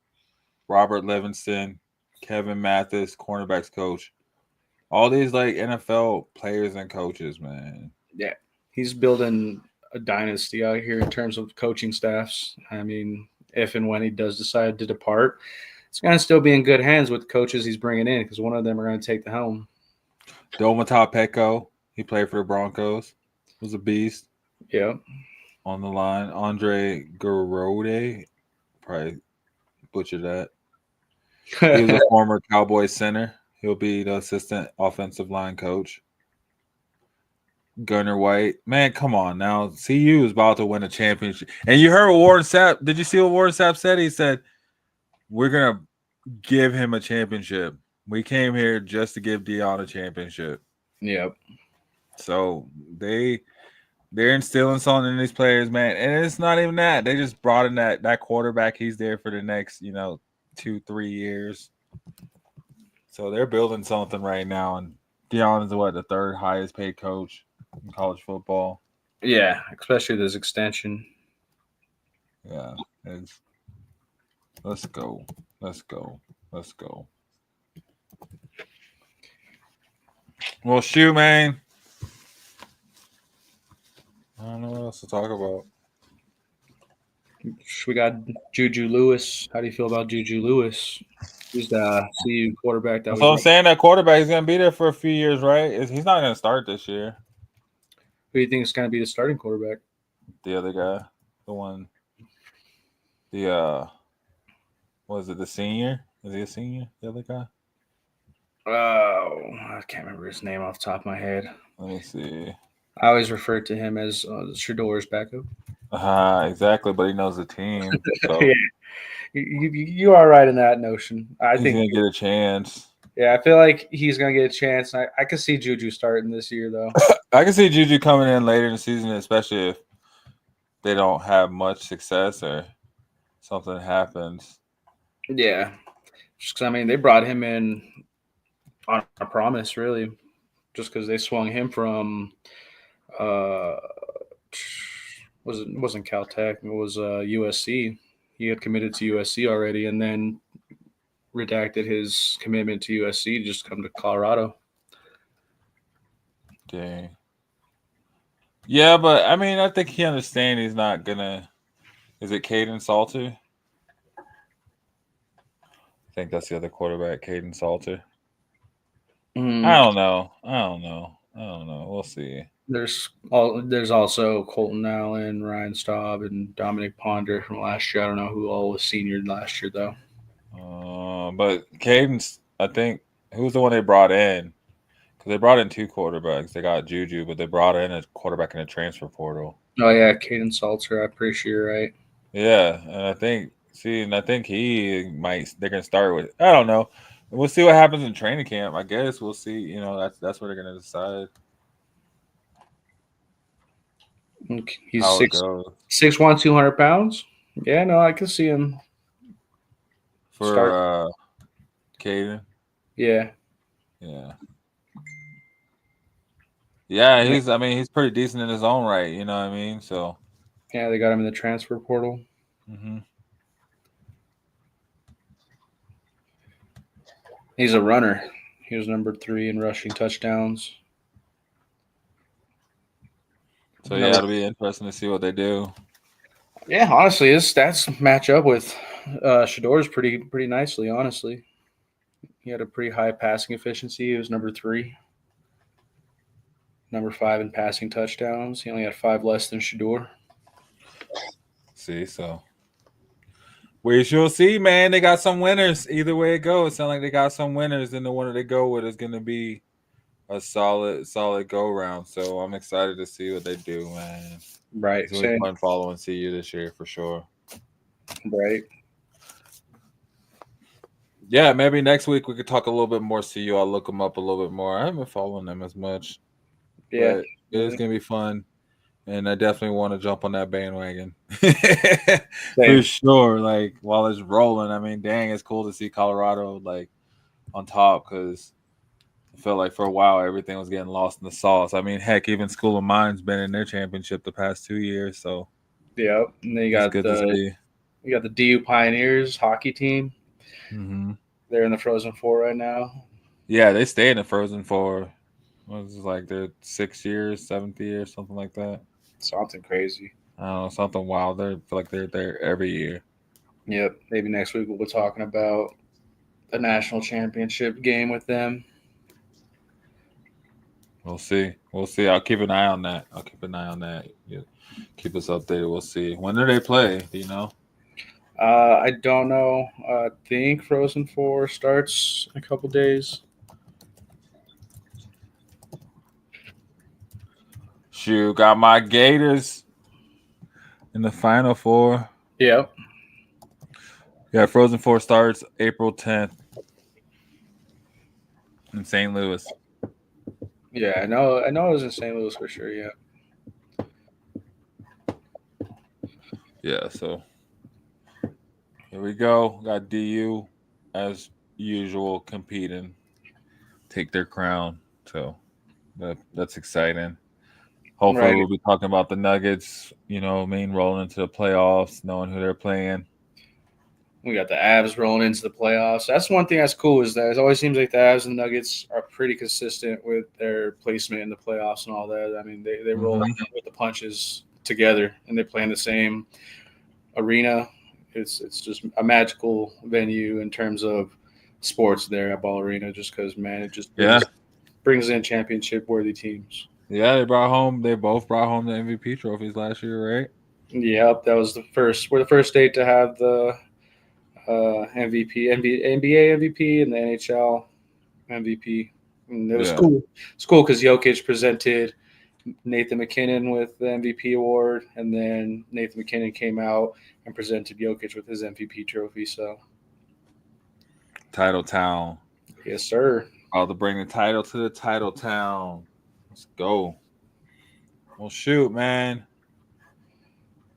Robert Livingston, Kevin Mathis, cornerbacks coach. All these like NFL players and coaches, man. Yeah, he's building a dynasty out here in terms of coaching staffs. I mean, if and when he does decide to depart, it's going to still be in good hands with the coaches he's bringing in because one of them are going to take the helm. Domata Petco, he played for the Broncos, was a beast. Yeah. On the line, Andre Garode, probably butchered that. He was a former Cowboys center. He'll be the assistant offensive line coach. Gunnar White. Man, come on now. CU is about to win a championship. And you heard Warren Sapp. Did you see what Warren Sapp said? He said, we're going to give him a championship. We came here just to give Dion a championship. Yep. So they're instilling something in these players, man. And it's not even that. They just brought in that quarterback. He's there for the next, 2-3 years. So they're building something right now. And Dion is the third highest paid coach in college football. Yeah, especially this extension. Yeah. Let's go. Well, shoot, man. I don't know what else to talk about. We got Juju Lewis. How do you feel about Juju Lewis? He's the CU quarterback that That's we what I'm brought. saying. That quarterback is going to be there for a few years, right? He's not going to start this year. Who do you think is going to be the starting quarterback? The other guy, the one, was it the senior? Is he a senior? The other guy? Oh, I can't remember his name off the top of my head. Let me see. I always refer to him as Shador's backup. Exactly, but he knows the team, so Yeah, you are right in that notion. I he's think, going to get a chance. yeah, I feel like he's going to get a chance. I could see Juju starting this year, though. I can see Juju coming in later in the season, especially if they don't have much success or something happens. Yeah, just because, I mean, they brought him in on a promise, really, just because they swung him from uh, wasn't Caltech, it was USC. He had committed to USC already, and then redacted his commitment to USC to just come to Colorado. Dang. Yeah, but I mean, I think he understands he's not gonna. Is it Caden Salter? I think that's the other quarterback, Caden Salter. I don't know. We'll see. There's also Colton Allen, Ryan Staub, and Dominic Ponder from last year. I don't know who all was senior last year though. But Caden's, I think, who's the one they brought in? Because they brought in two quarterbacks. They got Juju, but they brought in a quarterback in the transfer portal. Oh yeah, Caden Salter. I'm pretty sure you're right. Yeah, and I think he might. They're gonna start with. I don't know. We'll see what happens in training camp. I guess we'll see. You know, that's where they're gonna decide He's how it goes 6'1", 200 pounds. Yeah, no, I can see him start. for Caden. Yeah, Yeah, yeah. He's. I mean, he's pretty decent in his own right. You know what I mean? So. yeah, they got him in the transfer portal. Mm-hmm. He's a runner. He was number 3 in rushing touchdowns. So yeah, it'll be interesting to see what they do. Yeah, honestly, his stats match up with Shador's pretty nicely. Honestly, he had a pretty high passing efficiency. He was number 3, number 5 in passing touchdowns. He only had 5 less than Shador. See, so we shall see, man. They got some winners. Either way it goes, it sounds like they got some winners, and the one that they go with is going to be a solid go round. So I'm excited to see what they do, man. Right. It's really fun following CU this year for sure. Right. Yeah, maybe next week we could talk a little bit more CU. I'll look them up a little bit more. I haven't been following them as much. Yeah. But it's going to be fun. And I definitely want to jump on that bandwagon. For sure. Like, while it's rolling, I mean, dang, it's cool to see Colorado, like, on top because I felt like for a while everything was getting lost in the sauce. I mean, heck, even School of Mine's been in their championship the past 2 years, so yeah. And then you got the DU Pioneers hockey team. Mm-hmm. They're in the Frozen Four right now. Yeah, they stay in the Frozen Four. What was it, like their 6 years, 7th year, something like that. Something crazy. I don't know, something wild. I feel like they're there every year. Yep. Maybe next week we'll be talking about the national championship game with them. We'll see. I'll keep an eye on that. Yeah. Keep us updated. We'll see. When do they play? Do you know? I don't know. I think Frozen 4 starts in a couple days. Shoot, got my Gators in the Final Four. Yep. Yeah, Frozen 4 starts April 10th in St. Louis. Yeah, I know it was in St. Louis for sure, yeah. Yeah, so here we go. Got DU as usual competing, take their crown. So that's exciting. Hopefully we'll be talking about the Nuggets, rolling into the playoffs, knowing who they're playing. We got the Avs rolling into the playoffs. That's one thing that's cool is that it always seems like the Avs and Nuggets are pretty consistent with their placement in the playoffs and all that. I mean, they roll with the punches together, and they play in the same arena. It's just a magical venue in terms of sports there at Ball Arena, just because, man, it just brings in championship worthy teams. Yeah, they both brought home the MVP trophies last year, right? Yep, that was we're the first state to have the MVP, NBA MVP, and the NHL MVP. And it was cool. It's cool because Jokic presented Nathan McKinnon with the MVP award, and then Nathan McKinnon came out and presented Jokic with his MVP trophy. So, Title Town. Yes, sir. About to bring the title to the Title Town. Let's go. Well, shoot, man.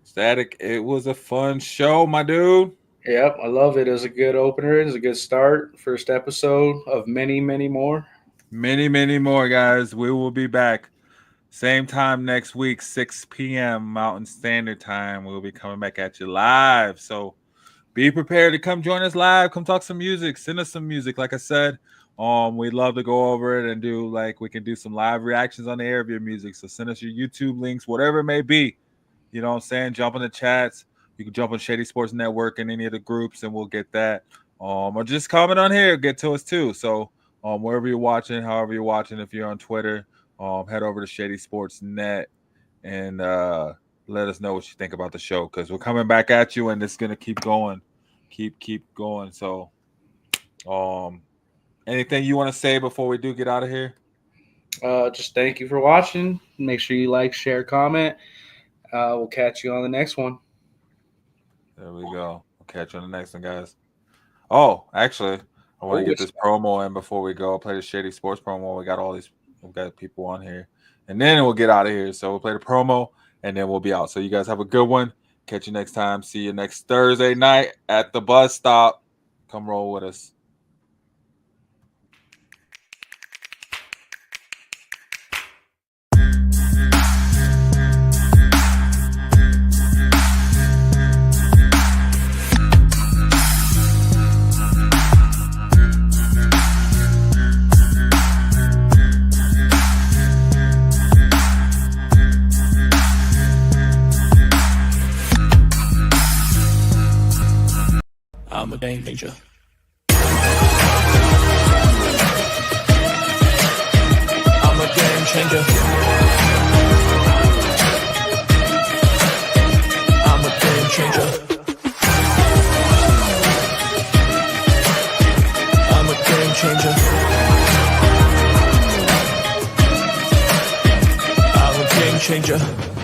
Statik, it was a fun show, my dude. Yep, I love it. It was a good opener. It was a good start. First episode of many, many more. Many, many more, guys. We will be back. Same time next week, 6 p.m. Mountain Standard Time. We'll be coming back at you live. So be prepared to come join us live. Come talk some music. Send us some music. Like I said, we'd love to go over it and we can do some live reactions on the air of your music. So send us your YouTube links, whatever it may be. You know what I'm saying? Jump in the chats. You can jump on Shady Sports Network and any of the groups, and we'll get that. Or just comment on here. Get to us too. So wherever you're watching, however you're watching, if you're on Twitter, head over to Shady Sports Net and let us know what you think about the show, because we're coming back at you, and it's gonna keep going, keep going. So, anything you want to say before we do get out of here? Just thank you for watching. Make sure you like, share, comment. We'll catch you on the next one. There we go. We'll catch you on the next one, guys. Oh, actually, I want to get this promo in before we go. I'll play the Shady Sports promo. We've got people on here, and then we'll get out of here. So we'll play the promo, and then we'll be out. So you guys have a good one. Catch you next time. See you next Thursday night at the bus stop. Come roll with us. I'm a game changer. I'm a game changer. I'm a game changer. I'm a game changer. I'm a game changer.